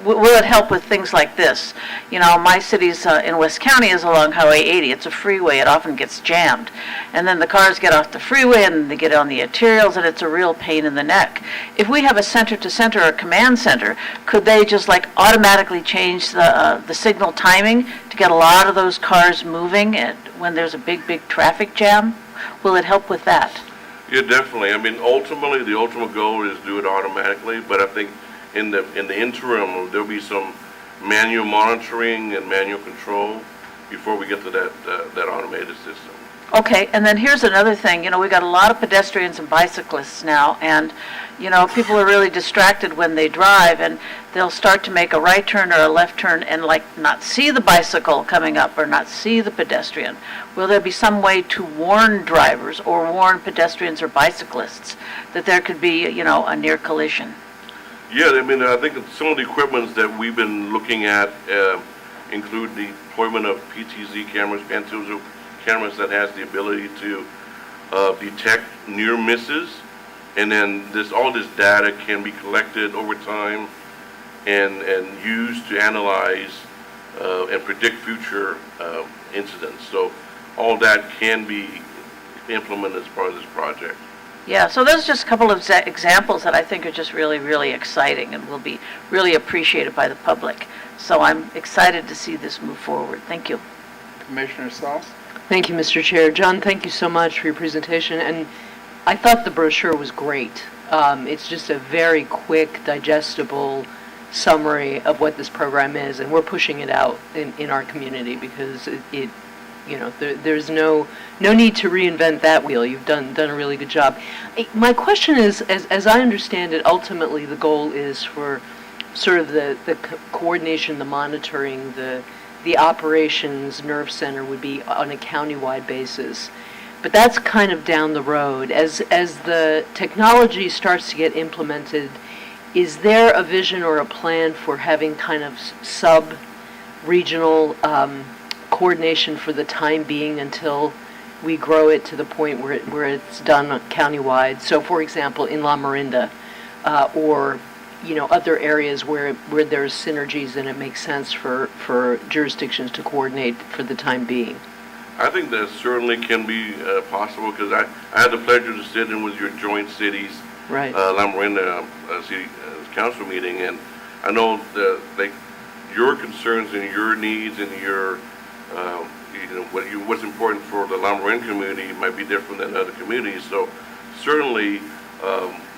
will it help with things like this? My city's in West County is along Highway 80. It's a freeway. It often gets jammed. And then the cars get off the freeway and they get on the arterials, and it's a real pain in the neck. If we have a center-to-center or command center, could they just automatically change the signal timing to get a lot of those cars moving when there's a big traffic jam? Will it help with that? Yeah, definitely. Ultimately, the ultimate goal is to do it automatically, but I think in the interim, there'll be some manual monitoring and manual control before we get to that automated system. Okay, and then here's another thing. We got a lot of pedestrians and bicyclists now, and people are really distracted when they drive, and they'll start to make a right turn or a left turn and not see the bicycle coming up or not see the pedestrian. Will there be some way to warn drivers or warn pedestrians or bicyclists that there could be, a near collision? Yeah, I think some of the equipment that we've been looking at include the deployment of PTZ cameras, pan-tilt cameras that has the ability to detect near misses, and then all this data can be collected over time and used to analyze and predict future incidents. So all that can be implemented as part of this project. Yeah, so those are just a couple of examples that I think are just really, really exciting and will be really appreciated by the public. So I'm excited to see this move forward. Thank you. Commissioner Sauce? Thank you, Mr. Chair. John, thank you so much for your presentation, and I thought the brochure was great. It's just a very quick, digestible summary of what this program is, and we're pushing it out in our community because there's no need to reinvent that wheel. You've done a really good job. My question is, as I understand it, ultimately the goal is for sort of the coordination, the monitoring, the operations nerve center would be on a county-wide basis. But that's kind of down the road. As the technology starts to get implemented, is there a vision or a plan for having kind of sub-regional coordination for the time being until we grow it to the point where it's done county-wide? So, for example, in La Miranda, or other areas where there's synergies and it makes sense for jurisdictions to coordinate for the time being. I think that certainly can be possible, because I had the pleasure to sit in with your joint cities, Right. La Miranda City Council meeting, and I know that your concerns and your needs and your what's important for the La Miranda community might be different than other communities. So certainly,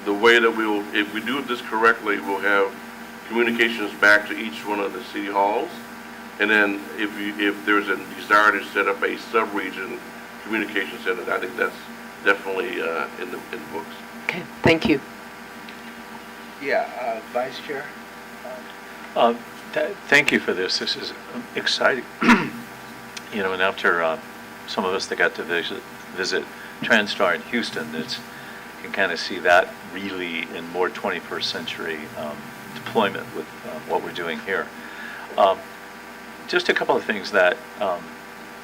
the way that if we do this correctly, we'll have communications back to each one of the city halls. And then if there's a desire to set up a sub-region communication center, I think that's definitely in the books. Okay, thank you. Yeah, Vice Chair? Thank you for this. This is exciting. And after some of us that got to visit TransStar in Houston, you can kind of see that really in more 21st century deployment with what we're doing here. Just a couple of things that,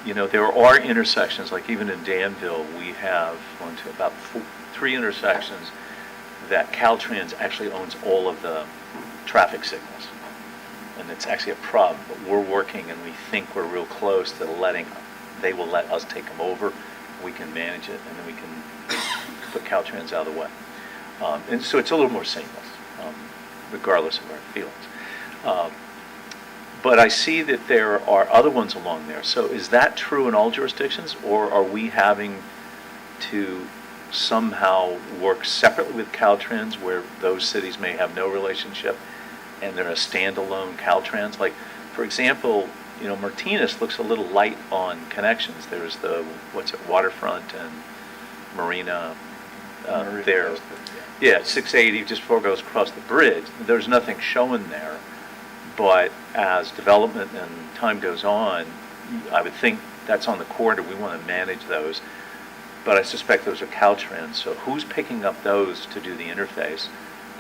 there are intersections, like even in Danville, we have about 3 intersections that Caltrans actually owns all of the traffic signals. And it's actually a problem, but we're working and we think we're real close to they will let us take them over, we can manage it, and then we can put Caltrans out of the way. And so it's a little more seamless, regardless of our feelings. But I see that there are other ones along there. So is that true in all jurisdictions, or are we having to somehow work separately with Caltrans where those cities may have no relationship and they're a standalone Caltrans? Like, for example, Martinez looks a little light on connections. There's Waterfront and Marina there. Yeah, 680 just before it goes across the bridge. There's nothing showing there. But as development and time goes on, I would think that's on the corridor. We want to manage those. But I suspect those are Caltrans. So who's picking up those to do the interface?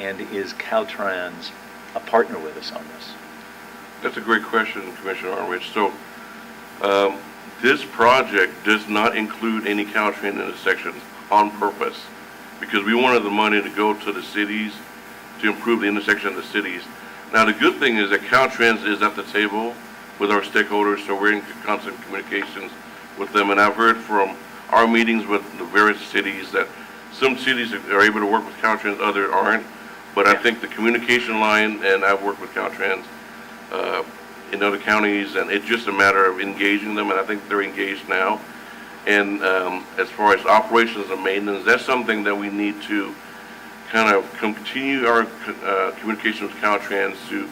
And is Caltrans a partner with us on this? That's a great question, Commissioner Armitage. So this project does not include any Caltrans intersections on purpose, because we wanted the money to go to the cities to improve the intersection of the cities. Now, the good thing is that Caltrans is at the table with our stakeholders, so we're in constant communications with them. And I've heard from our meetings with the various cities that some cities are able to work with Caltrans, others aren't. But I think the communication line, and I've worked with Caltrans in other counties, and it's just a matter of engaging them, and I think they're engaged now. And as far as operations and maintenance, that's something that we need to kind of continue our communication with Caltrans to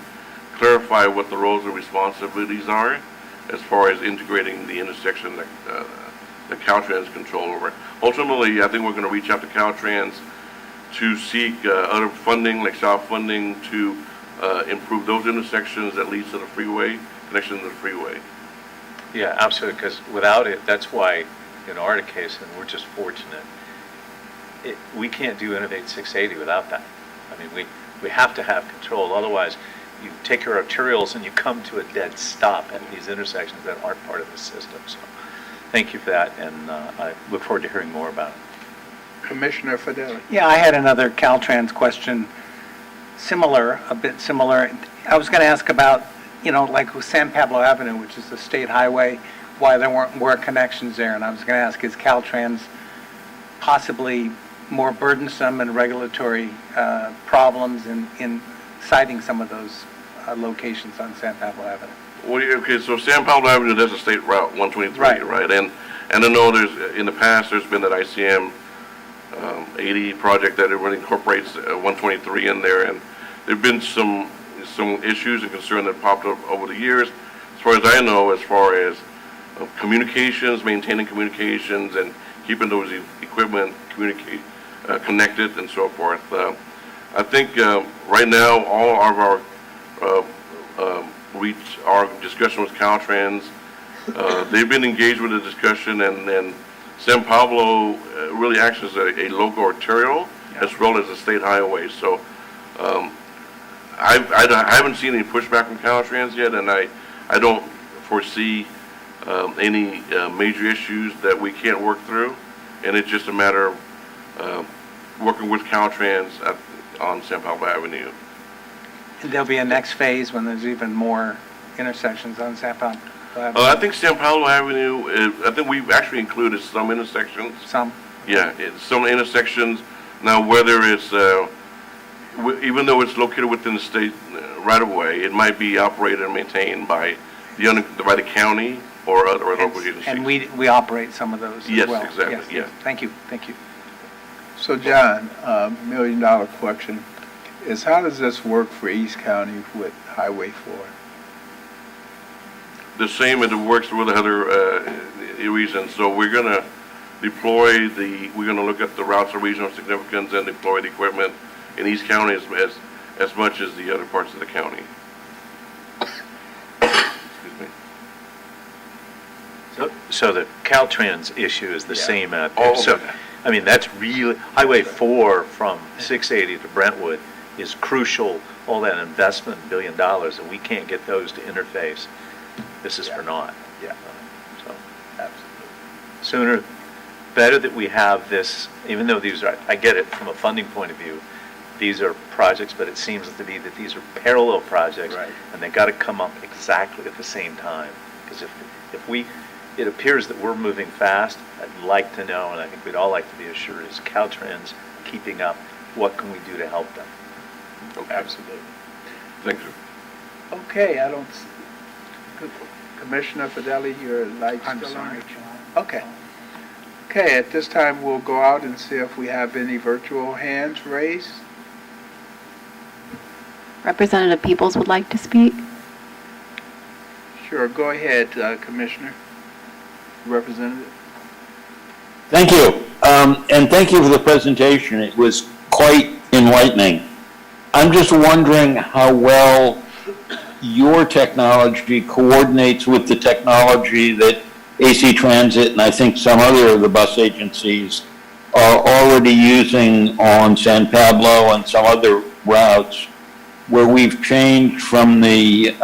clarify what the roles and responsibilities are as far as integrating the intersection that Caltrans control over. Ultimately, I think we're going to reach out to Caltrans to seek other funding, like SOUTH funding, to improve those intersections that leads to the freeway, connection to the freeway. Yeah, absolutely, because without it, that's why in our case, and we're just fortunate, we can't do Innovate 680 without that. I mean, we have to have control. Otherwise, you take your arterials and you come to a dead stop at these intersections that aren't part of the system. So thank you for that, and I look forward to hearing more about it. Commissioner Fedeli. Yeah, I had another Caltrans question, a bit similar. I was going to ask about, like with San Pablo Avenue, which is a state highway, why there weren't more connections there. And I was going to ask, is Caltrans possibly more burdensome and regulatory problems in citing some of those locations on San Pablo Avenue? Well, okay, so San Pablo Avenue, that's a state route, 123, Right. right? And I know in the past, there's been that ICM 80 project that it really incorporates 123 in there, and there've been some issues and concern that popped up over the years. As far as I know, as far as communications, maintaining communications, and keeping those equipment connected and so forth. I think right now, all of our discussion with Caltrans, they've been engaged with the discussion, and San Pablo really acts as a local arterial as well as a state highway. So I haven't seen any pushback from Caltrans yet, and I don't foresee any major issues that we can't work through, and it's just a matter of working with Caltrans on San Pablo Avenue. And there'll be a next phase when there's even more intersections on San Pablo Avenue? I think San Pablo Avenue, I think we've actually included some intersections. Some? Yeah, some intersections. Now, whether it's, even though it's located within the state right-of-way, it might be operated and maintained by the county or other local agencies. And we operate some of those as well? Yes, exactly, yes. Thank you. So John, $1 million question is, how does this work for East County with Highway 4? The same as it works with other regions. So we're going to we're going to look at the routes of regional significance and deploy the equipment in East County as much as the other parts of the county. Excuse me. So the Caltrans issue is the same out there. All So, of it. I mean, that's really, Highway 4 from 680 to Brentwood is crucial, all that investment, $1 billion, and we can't get those to interface. This is for naught. Yeah. So Absolutely. sooner, better that we have this, even though these are, I get it from a funding point of view, these are projects, but it seems to be that these are parallel projects. Right. And they got to come up exactly at the same time. Because it appears that we're moving fast. I'd like to know, and I think we'd all like to be assured, is Caltrans keeping up? What can we do to help them? Okay. Absolutely. Thank you. Okay, Commissioner Fedeli, your light's I'm still on? sorry. Okay. Okay, at this time, we'll go out and see if we have any virtual hands raised. Representative Peoples would like to speak. Sure, go ahead, Commissioner. Representative. Thank you. And thank you for the presentation. It was quite enlightening. I'm just wondering how well your technology coordinates with the technology that AC Transit and I think some other of the bus agencies are already using on San Pablo and some other routes, where we've changed from the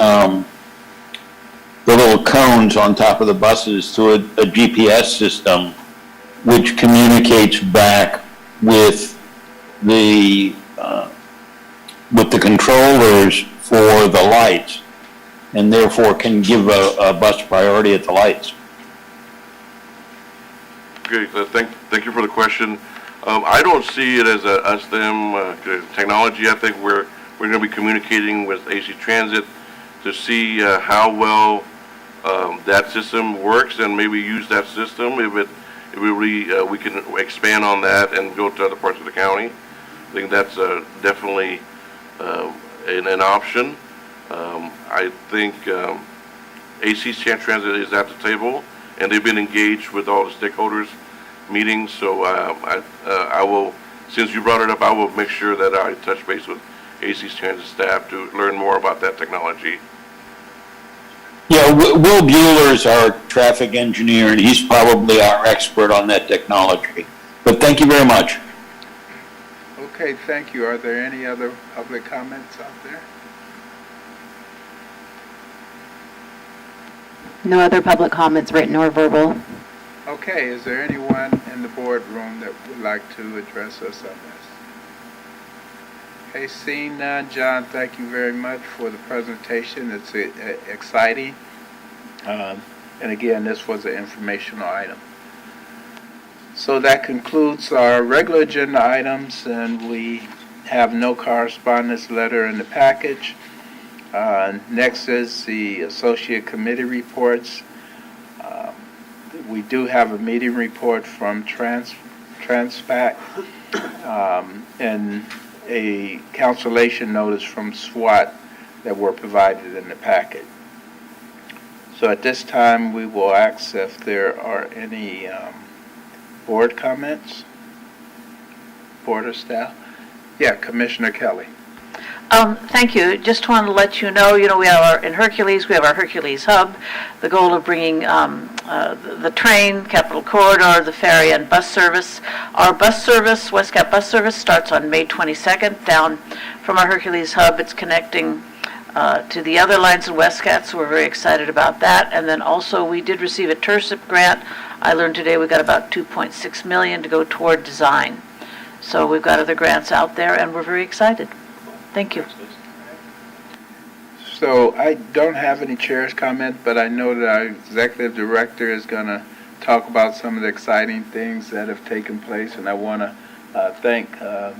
little cones on top of the buses to a GPS system, which communicates back with the controllers for the lights, and therefore can give a bus priority at the lights. Great, thank you for the question. I don't see it as a us-them technology. I think we're going to be communicating with AC Transit to see how well that system works, and maybe use that system if we can expand on that and go to other parts of the county. I think that's definitely an option. I think AC Transit is at the table, and they've been engaged with all the stakeholders meetings. So I will, since you brought it up, I will make sure that I touch base with AC Transit staff to learn more about that technology. Yeah, Will Bueller's our traffic engineer, and he's probably our expert on that technology. But thank you very much. Okay, thank you. Are there any other public comments out there? No other public comments, written or verbal. Okay, is there anyone in the boardroom that would like to address us on this? Okay, seeing none, John, thank you very much for the presentation. It's exciting. And again, this was an informational item. So that concludes our regular agenda items, and we have no correspondence letter in the package. Next is the associate committee reports. We do have a meeting report from Transpac and a cancellation notice from SWAT that were provided in the packet. So at this time, we will ask if there are any board comments, board or staff. Yeah, Commissioner Kelly. Thank you. Just want to let you know, we have in Hercules, we have our Hercules Hub, the goal of bringing the train, Capitol Corridor, the ferry, and bus service. Our bus service, WestCap bus service, starts on May 22nd down from our Hercules Hub. It's connecting to the other lines in WestCat, so we're very excited about that. And then also, we did receive a TIRCIP grant. I learned today we got about $2.6 million to go toward design. So we've got other grants out there, and we're very excited. Thank you. So I don't have any chair's comment, but I know that our executive director is going to talk about some of the exciting things that have taken place, and I want to thank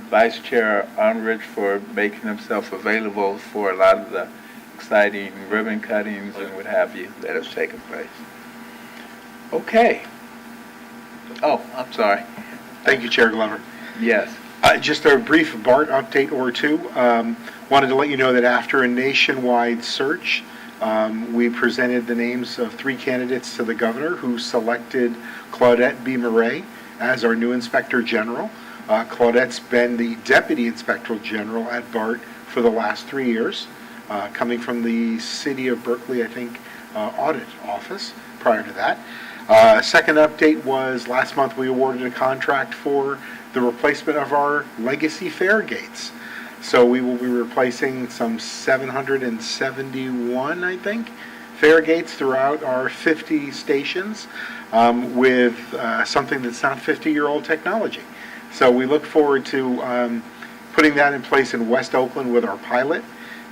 Vice Chair Unrich for making himself available for a lot of the exciting ribbon cuttings and what have you that have taken place. Okay. Oh, I'm sorry. Thank you, Chair Glover. Yes. Just a brief BART update or two. Wanted to let you know that after a nationwide search, we presented the names of 3 candidates to the governor who selected Claudette B. Murray as our new Inspector General. Claudette's been the Deputy Inspector General at BART for the last 3 years, coming from the City of Berkeley, I think, Audit Office prior to that. Second update was last month we awarded a contract for the replacement of our legacy fare gates. So we will be replacing some 771, I think, fare gates throughout our 50 stations with something that's not 50-year-old technology. So we look forward to putting that in place in West Oakland with our pilot,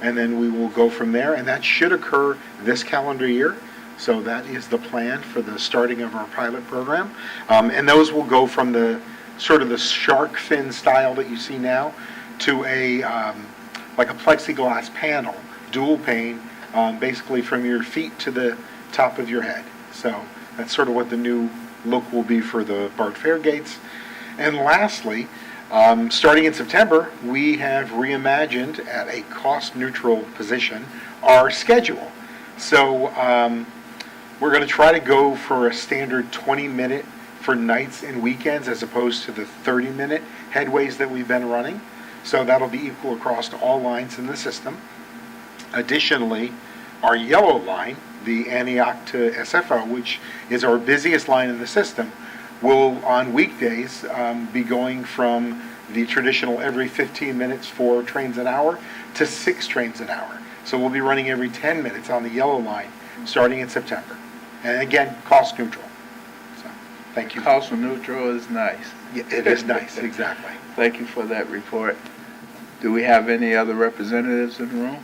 and then we will go from there. And that should occur this calendar year. So that is the plan for the starting of our pilot program. And those will go from the sort of the shark fin style that you see now to a like a plexiglass panel, dual pane, basically from your feet to the top of your head. So that's sort of what the new look will be for the BART fare gates. And lastly, starting in September, we have reimagined at a cost-neutral position our schedule. So we're going to try to go for a standard 20-minute for nights and weekends as opposed to the 30-minute headways that we've been running. So that'll be equal across all lines in the system. Additionally, our yellow line, the Antioch to SFO, which is our busiest line in the system, will on weekdays be going from the traditional every 15 minutes 4 trains an hour to 6 trains an hour. So we'll be running every 10 minutes on the yellow line starting in September. And again, cost neutral. So, thank you. Cost neutral is nice. Yeah, it is nice, exactly. Thank you for that report. Do we have any other representatives in the room?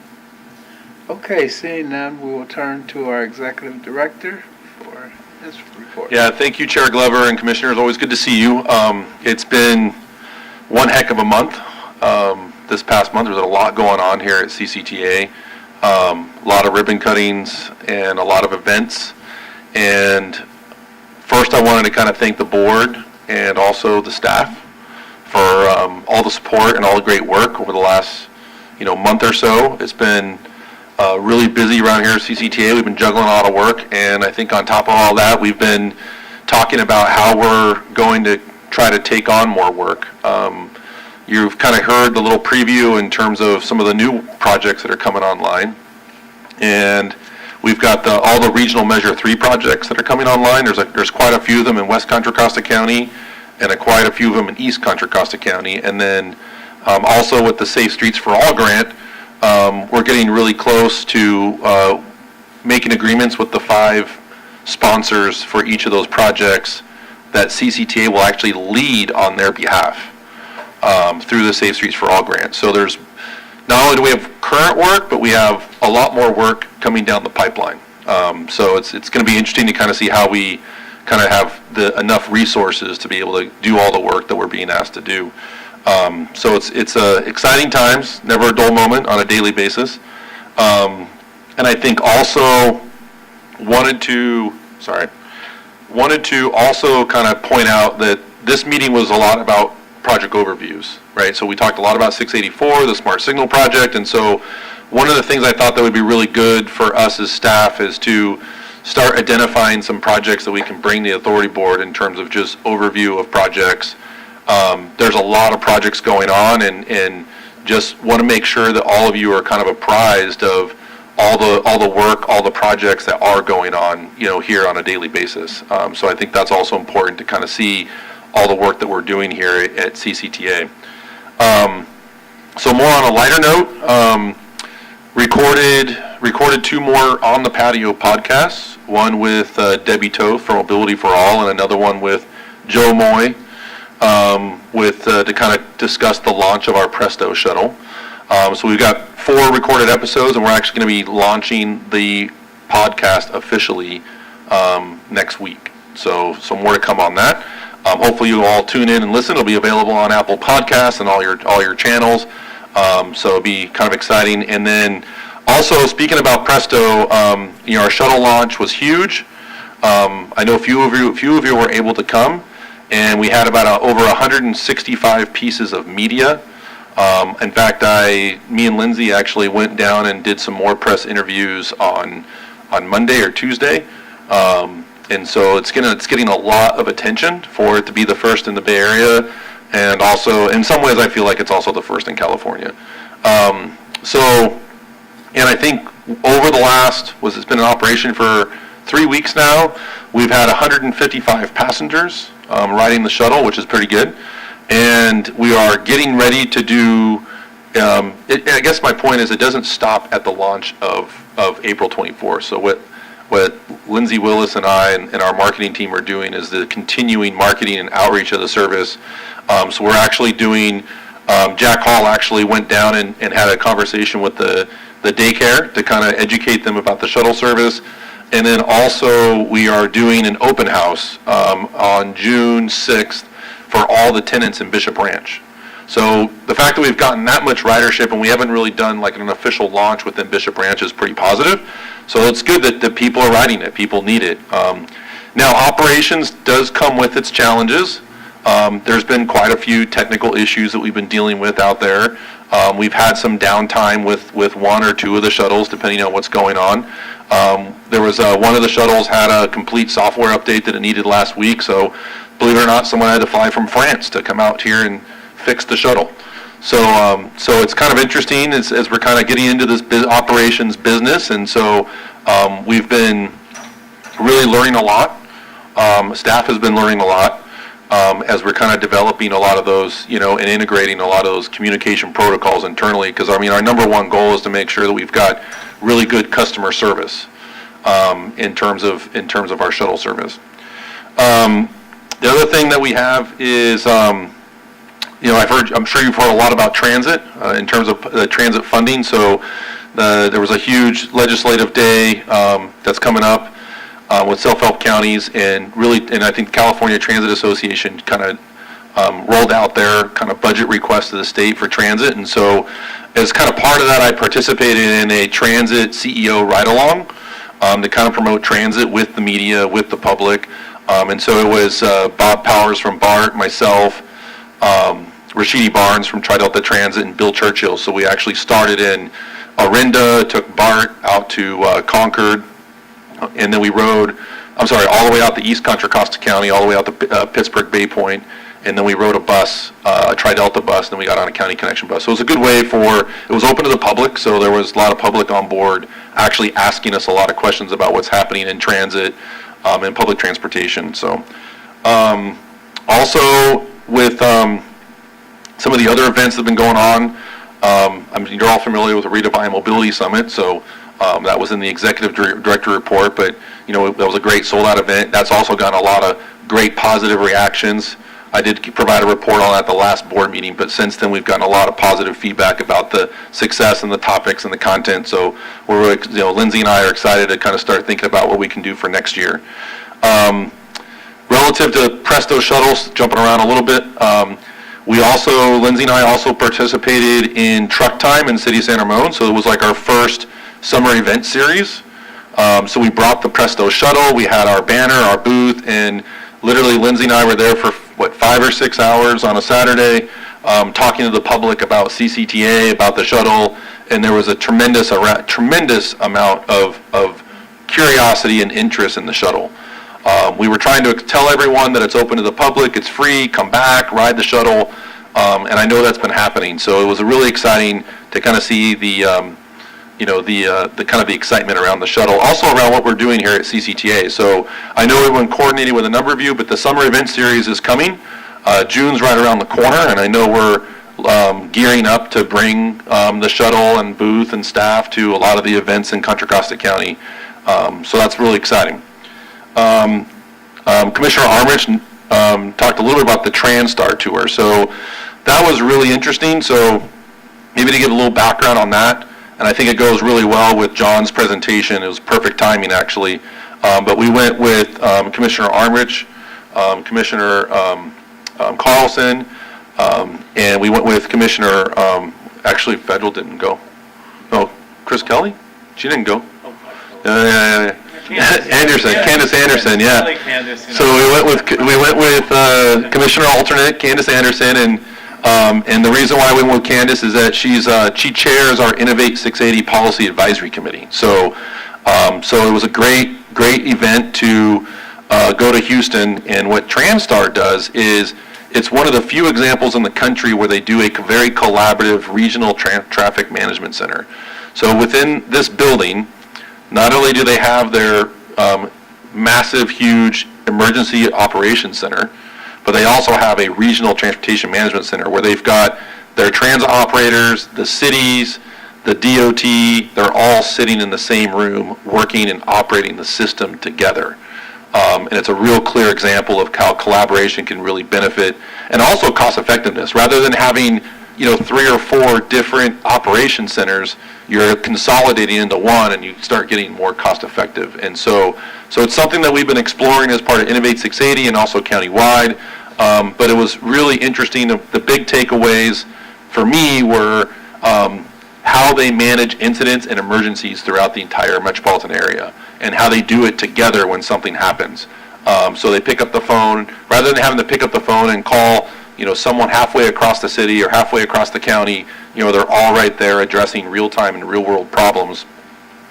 Okay, seeing none, we will turn to our executive director for his report. Yeah, thank you, Chair Glover and Commissioners. Always good to see you. It's been one heck of a month. This past month, there's a lot going on here at CCTA. A lot of ribbon cuttings and a lot of events. And first, I wanted to kind of thank the board and also the staff for all the support and all the great work over the last, month or so. It's been really busy around here at CCTA. We've been juggling a lot of work, and I think on top of all that, we've been talking about how we're going to try to take on more work. You've kind of heard the little preview in terms of some of the new projects that are coming online, and we've got all the regional Measure 3 projects that are coming online. There's quite a few of them in West Contra Costa County, and quite a few of them in East Contra Costa County. And then also with the Safe Streets for All grant, we're getting really close to making agreements with the 5 sponsors for each of those projects that CCTA will actually lead on their behalf through the Safe Streets for All grant. So there's, not only do we have current work, but we have a lot more work coming down the pipeline. So it's going to be interesting to kind of see how we kind of have enough resources to be able to do all the work that we're being asked to do. So it's exciting times, never a dull moment on a daily basis. And I think also wanted to also kind of point out that this meeting was a lot about project overviews, right? So we talked a lot about 684, the Smart Signal project, and so one of the things I thought that would be really good for us as staff is to start identifying some projects that we can bring the authority board in terms of just overview of projects. There's a lot of projects going on, and just want to make sure that all of you are kind of apprised of all the work, all the projects that are going on, here on a daily basis. So I think that's also important to kind of see all the work that we're doing here at CCTA. So more on a lighter note, recorded 2 more On the Patio podcasts, one with Debbie Toth from Mobility for All, and another one with Joe Moy, to kind of discuss the launch of our Presto shuttle. So we've got 4 recorded episodes, and we're actually going to be launching the podcast officially next week. So more to come on that. Hopefully you all tune in and listen. It'll be available on Apple Podcasts and all your channels. So it'll be kind of exciting. And then also speaking about Presto, our shuttle launch was huge. I know a few of you were able to come, and we had about over 165 pieces of media. In fact, me and Lindsay actually went down and did some more press interviews on Monday or Tuesday. And so it's getting a lot of attention for it to be the first in the Bay Area, and also in some ways I feel like it's also the first in California. And I think over the last, it's been in operation for 3 weeks now, we've had 155 passengers riding the shuttle, which is pretty good. And we are getting ready to do, I guess my point is it doesn't stop at the launch of April 24th. So what Lindsay Willis and I and our marketing team are doing is the continuing marketing and outreach of the service. So we're actually doing, Jack Hall actually went down and had a conversation with the daycare to kind of educate them about the shuttle service. And then also we are doing an open house on June 6th for all the tenants in Bishop Ranch. So the fact that we've gotten that much ridership and we haven't really done like an official launch within Bishop Ranch is pretty positive. So it's good that people are riding it, people need it. Now operations does come with its challenges. There's been quite a few technical issues that we've been dealing with out there. We've had some downtime with 1 or 2 of the shuttles depending on what's going on. There was one of the shuttles had a complete software update that it needed last week, so believe it or not, someone had to fly from France to come out here and fix the shuttle. So it's kind of interesting as we're kind of getting into this operations business, and so we've been really learning a lot. Staff has been learning a lot as we're kind of developing a lot of those, and integrating a lot of those communication protocols internally. Because our number one goal is to make sure that we've got really good customer service in terms of our shuttle service. The other thing that we have is, I'm sure you've heard a lot about transit in terms of the transit funding. So there was a huge legislative day that's coming up with self-help counties, and I think the California Transit Association kind of rolled out their kind of budget request to the state for transit. And so as kind of part of that, I participated in a transit CEO ride-along to kind of promote transit with the media, with the public. And so it was Bob Powers from BART, myself, Rashidi Barnes from Tri-Delta Transit, and Bill Churchill. So we actually started in Orinda, took BART out to Concord, and then we rode, all the way out to East Contra Costa County, all the way out to Pittsburgh Bay Point, and then we rode a bus, a Tri-Delta bus, and then we got on a County Connection bus. So it was a good way it was open to the public, so there was a lot of public on board actually asking us a lot of questions about what's happening in transit and public transportation. So also with some of the other events that have been going on, you're all familiar with the Redefine Mobility Summit, so That was in the executive director report, but, you know, that was a great sold-out event. That's also gotten a lot of great positive reactions. I did provide a report on that at the last board meeting, but since then, we've gotten a lot of positive feedback about the success and the topics and the content. So we're really, you know, Lindsay and I are excited to kind of start thinking about what we can do for next year. Relative to Presto shuttles, jumping around a little bit, Lindsay and I also participated in Truck Time in City of San Ramon. So it was like our first summer event series. So we brought the Presto shuttle, we had our banner, our booth, and literally Lindsay and I were there for, 5 or 6 hours on a Saturday, talking to the public about CCTA, about the shuttle, and there was a tremendous amount of curiosity and interest in the shuttle. We were trying to tell everyone that it's open to the public, it's free, come back, ride the shuttle, and I know that's been happening. So it was really exciting to kind of see the kind of the excitement around the shuttle, also around what we're doing here at CCTA. So I know everyone coordinated with a number of you, but the summer event series is coming. June's right around the corner, and I know we're gearing up to bring the shuttle and booth and staff to a lot of the events in Contra Costa County. So that's really exciting. Commissioner Armich talked a little bit about the TransStar tour. So that was really interesting. So maybe to give a little background on that, and I think it goes really well with John's presentation. It was perfect timing, actually. But we went with Commissioner Armich, Commissioner Carlson, and we went with Commissioner, actually, Federal didn't go. No, Chris Kelly? She didn't go. Candace Anderson, yeah. So we went with Commissioner Alternate Candace Anderson, and the reason why we went with Candace is that she chairs our Innovate 680 Policy Advisory Committee. So it was a great event to go to Houston, and what TransStar does is it's one of the few examples in the country where they do a very collaborative regional traffic management center. So within this building, not only do they have their massive, huge emergency operations center, but they also have a regional transportation management center where they've got their transit operators, the cities, the DOT, they're all sitting in the same room working and operating the system together. And it's a real clear example of how collaboration can really benefit, and also cost effectiveness. Rather than having 3 or 4 different operation centers, you're consolidating into one and you start getting more cost effective. And so it's something that we've been exploring as part of Innovate 680 and also countywide. But it was really interesting. The big takeaways for me were how they manage incidents and emergencies throughout the entire metropolitan area, and how they do it together when something happens. So they pick up the phone, rather than having to pick up the phone and call someone halfway across the city or halfway across the county, they're all right there addressing real-time and real-world problems.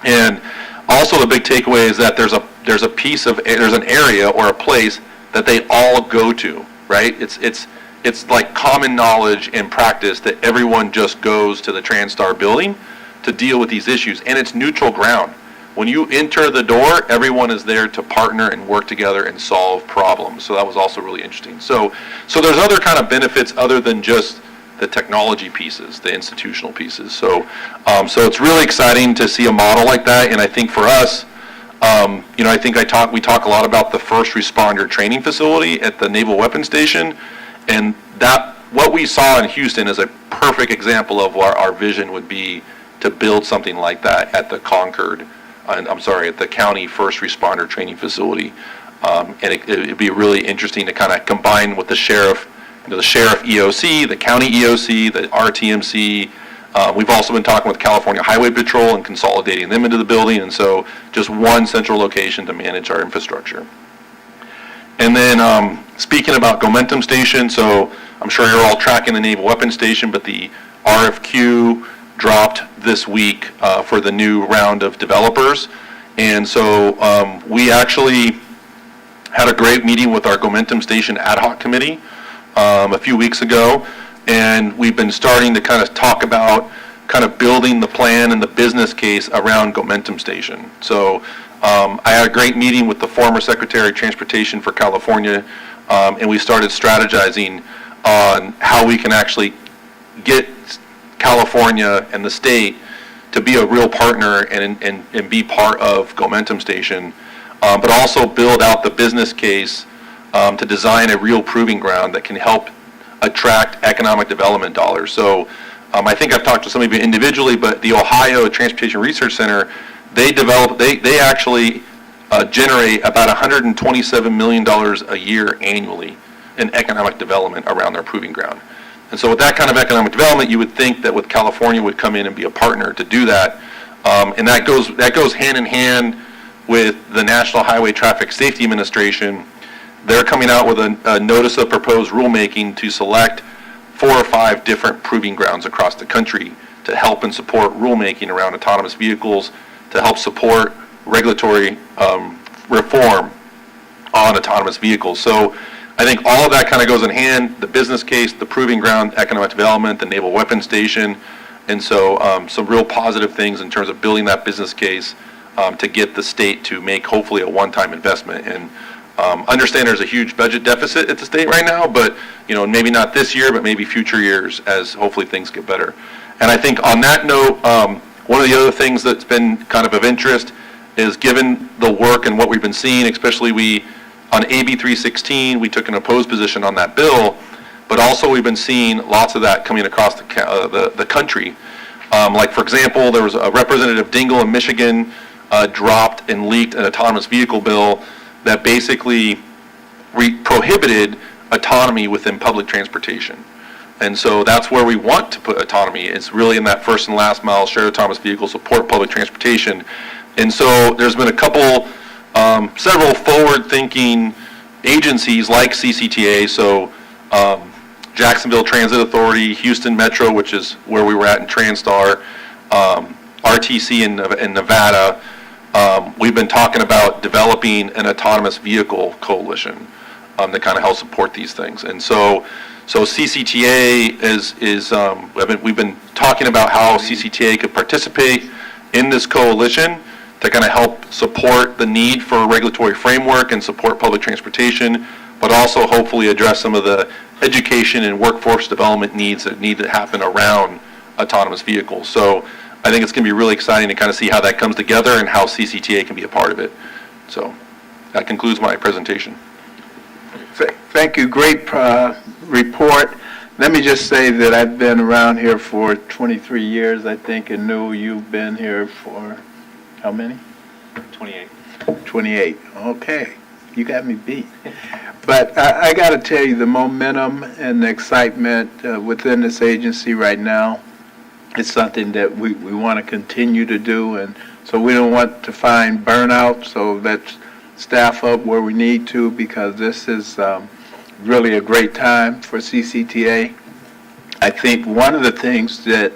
And also the big takeaway is that there's an area or a place that they all go to, right? It's like common knowledge and practice that everyone just goes to the TransStar building to deal with these issues, and it's neutral ground. When you enter the door, everyone is there to partner and work together and solve problems. So that was also really interesting. So there's other kind of benefits other than just the technology pieces, the institutional pieces. So it's really exciting to see a model like that. And I think for us, I think we talk a lot about the first responder training facility at the Naval Weapons Station, and that what we saw in Houston is a perfect example of what our vision would be to build something like that at the at the county first responder training facility. And it'd be really interesting to kind of combine with the sheriff, the sheriff EOC, the county EOC, the RTMC. We've also been talking with California Highway Patrol and consolidating them into the building, and so just one central location to manage our infrastructure. And then speaking about Gomentum Station, so I'm sure you're all tracking the Naval Weapons Station, but the RFQ dropped this week for the new round of developers. And so we actually had a great meeting with our Gomentum Station Ad Hoc Committee a few weeks ago, and we've been starting to kind of talk about kind of building the plan and the business case around Gomentum Station. So I had a great meeting with the former Secretary of Transportation for California, and we started strategizing on how we can actually get California and the state to be a real partner and be part of Gomentum Station, but also build out the business case to design a real proving ground that can help attract economic development dollars. So I think I've talked to some of you individually, but the Ohio Transportation Research Center, they actually generate about $127 million a year annually in economic development around their proving ground. And so with that kind of economic development, you would think that with California would come in and be a partner to do that. And that goes hand in hand with the National Highway Traffic Safety Administration. They're coming out with a notice of proposed rulemaking to select 4 or 5 different proving grounds across the country to help and support rulemaking around autonomous vehicles, to help support regulatory reform on autonomous vehicles. So I think all of that kind of goes in hand, the business case, the proving ground, economic development, the Naval Weapons Station, and so some real positive things in terms of building that business case to get the state to make hopefully a one-time investment. And understand there's a huge budget deficit at the state right now, but maybe not this year, but maybe future years as hopefully things get better. And I think on that note, one of the other things that's been kind of interest is given the work and what we've been seeing, especially on AB 316, we took an opposed position on that bill, but also we've been seeing lots of that coming across the country. Like, for example, there was a Representative Dingell in Michigan dropped and leaked an autonomous vehicle bill that basically prohibited autonomy within public transportation. And so that's where we want to put autonomy. It's really in that first and last mile shared autonomous vehicle support public transportation. And so there's been several forward-thinking agencies like CCTA, so Jacksonville Transit Authority, Houston Metro, which is where we were at in Transtar, RTC in Nevada. We've been talking about developing an autonomous vehicle coalition to kind of help support these things. And so CCTA we've been talking about how CCTA could participate in this coalition to kind of help support the need for a regulatory framework and support public transportation, but also hopefully address some of the education and workforce development needs that need to happen around autonomous vehicles. So I think it's going to be really exciting to kind of see how that comes together and how CCTA can be a part of it. So that concludes my presentation. Thank you. Great report. Let me just say that I've been around here for 23 years, I think, and New, you've been here for how many? 28. 28. Okay. You got me beat. But I got to tell you, the momentum and the excitement within this agency right now is something that we want to continue to do. And so we don't want to find burnout, so let's staff up where we need to, because this is really a great time for CCTA. I think one of the things that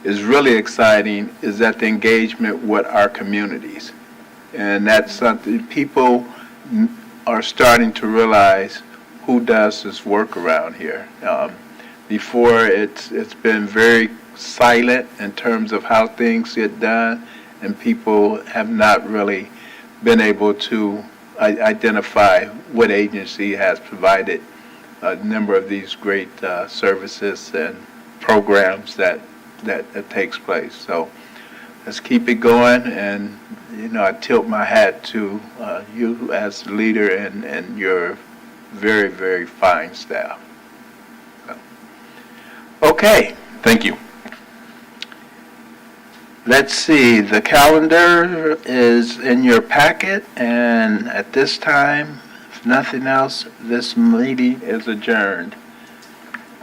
is really exciting is that the engagement with our communities. And that's something people are starting to realize who does this work around here. Before, it's been very silent in terms of how things get done, and people have not really been able to identify what agency has provided a number of these great services and programs that takes place. So let's keep it going, and I tilt my hat to you as the leader and your very, very fine staff. So, okay. Thank you. Let's see, the calendar is in your packet, and at this time, if nothing else, this meeting is adjourned.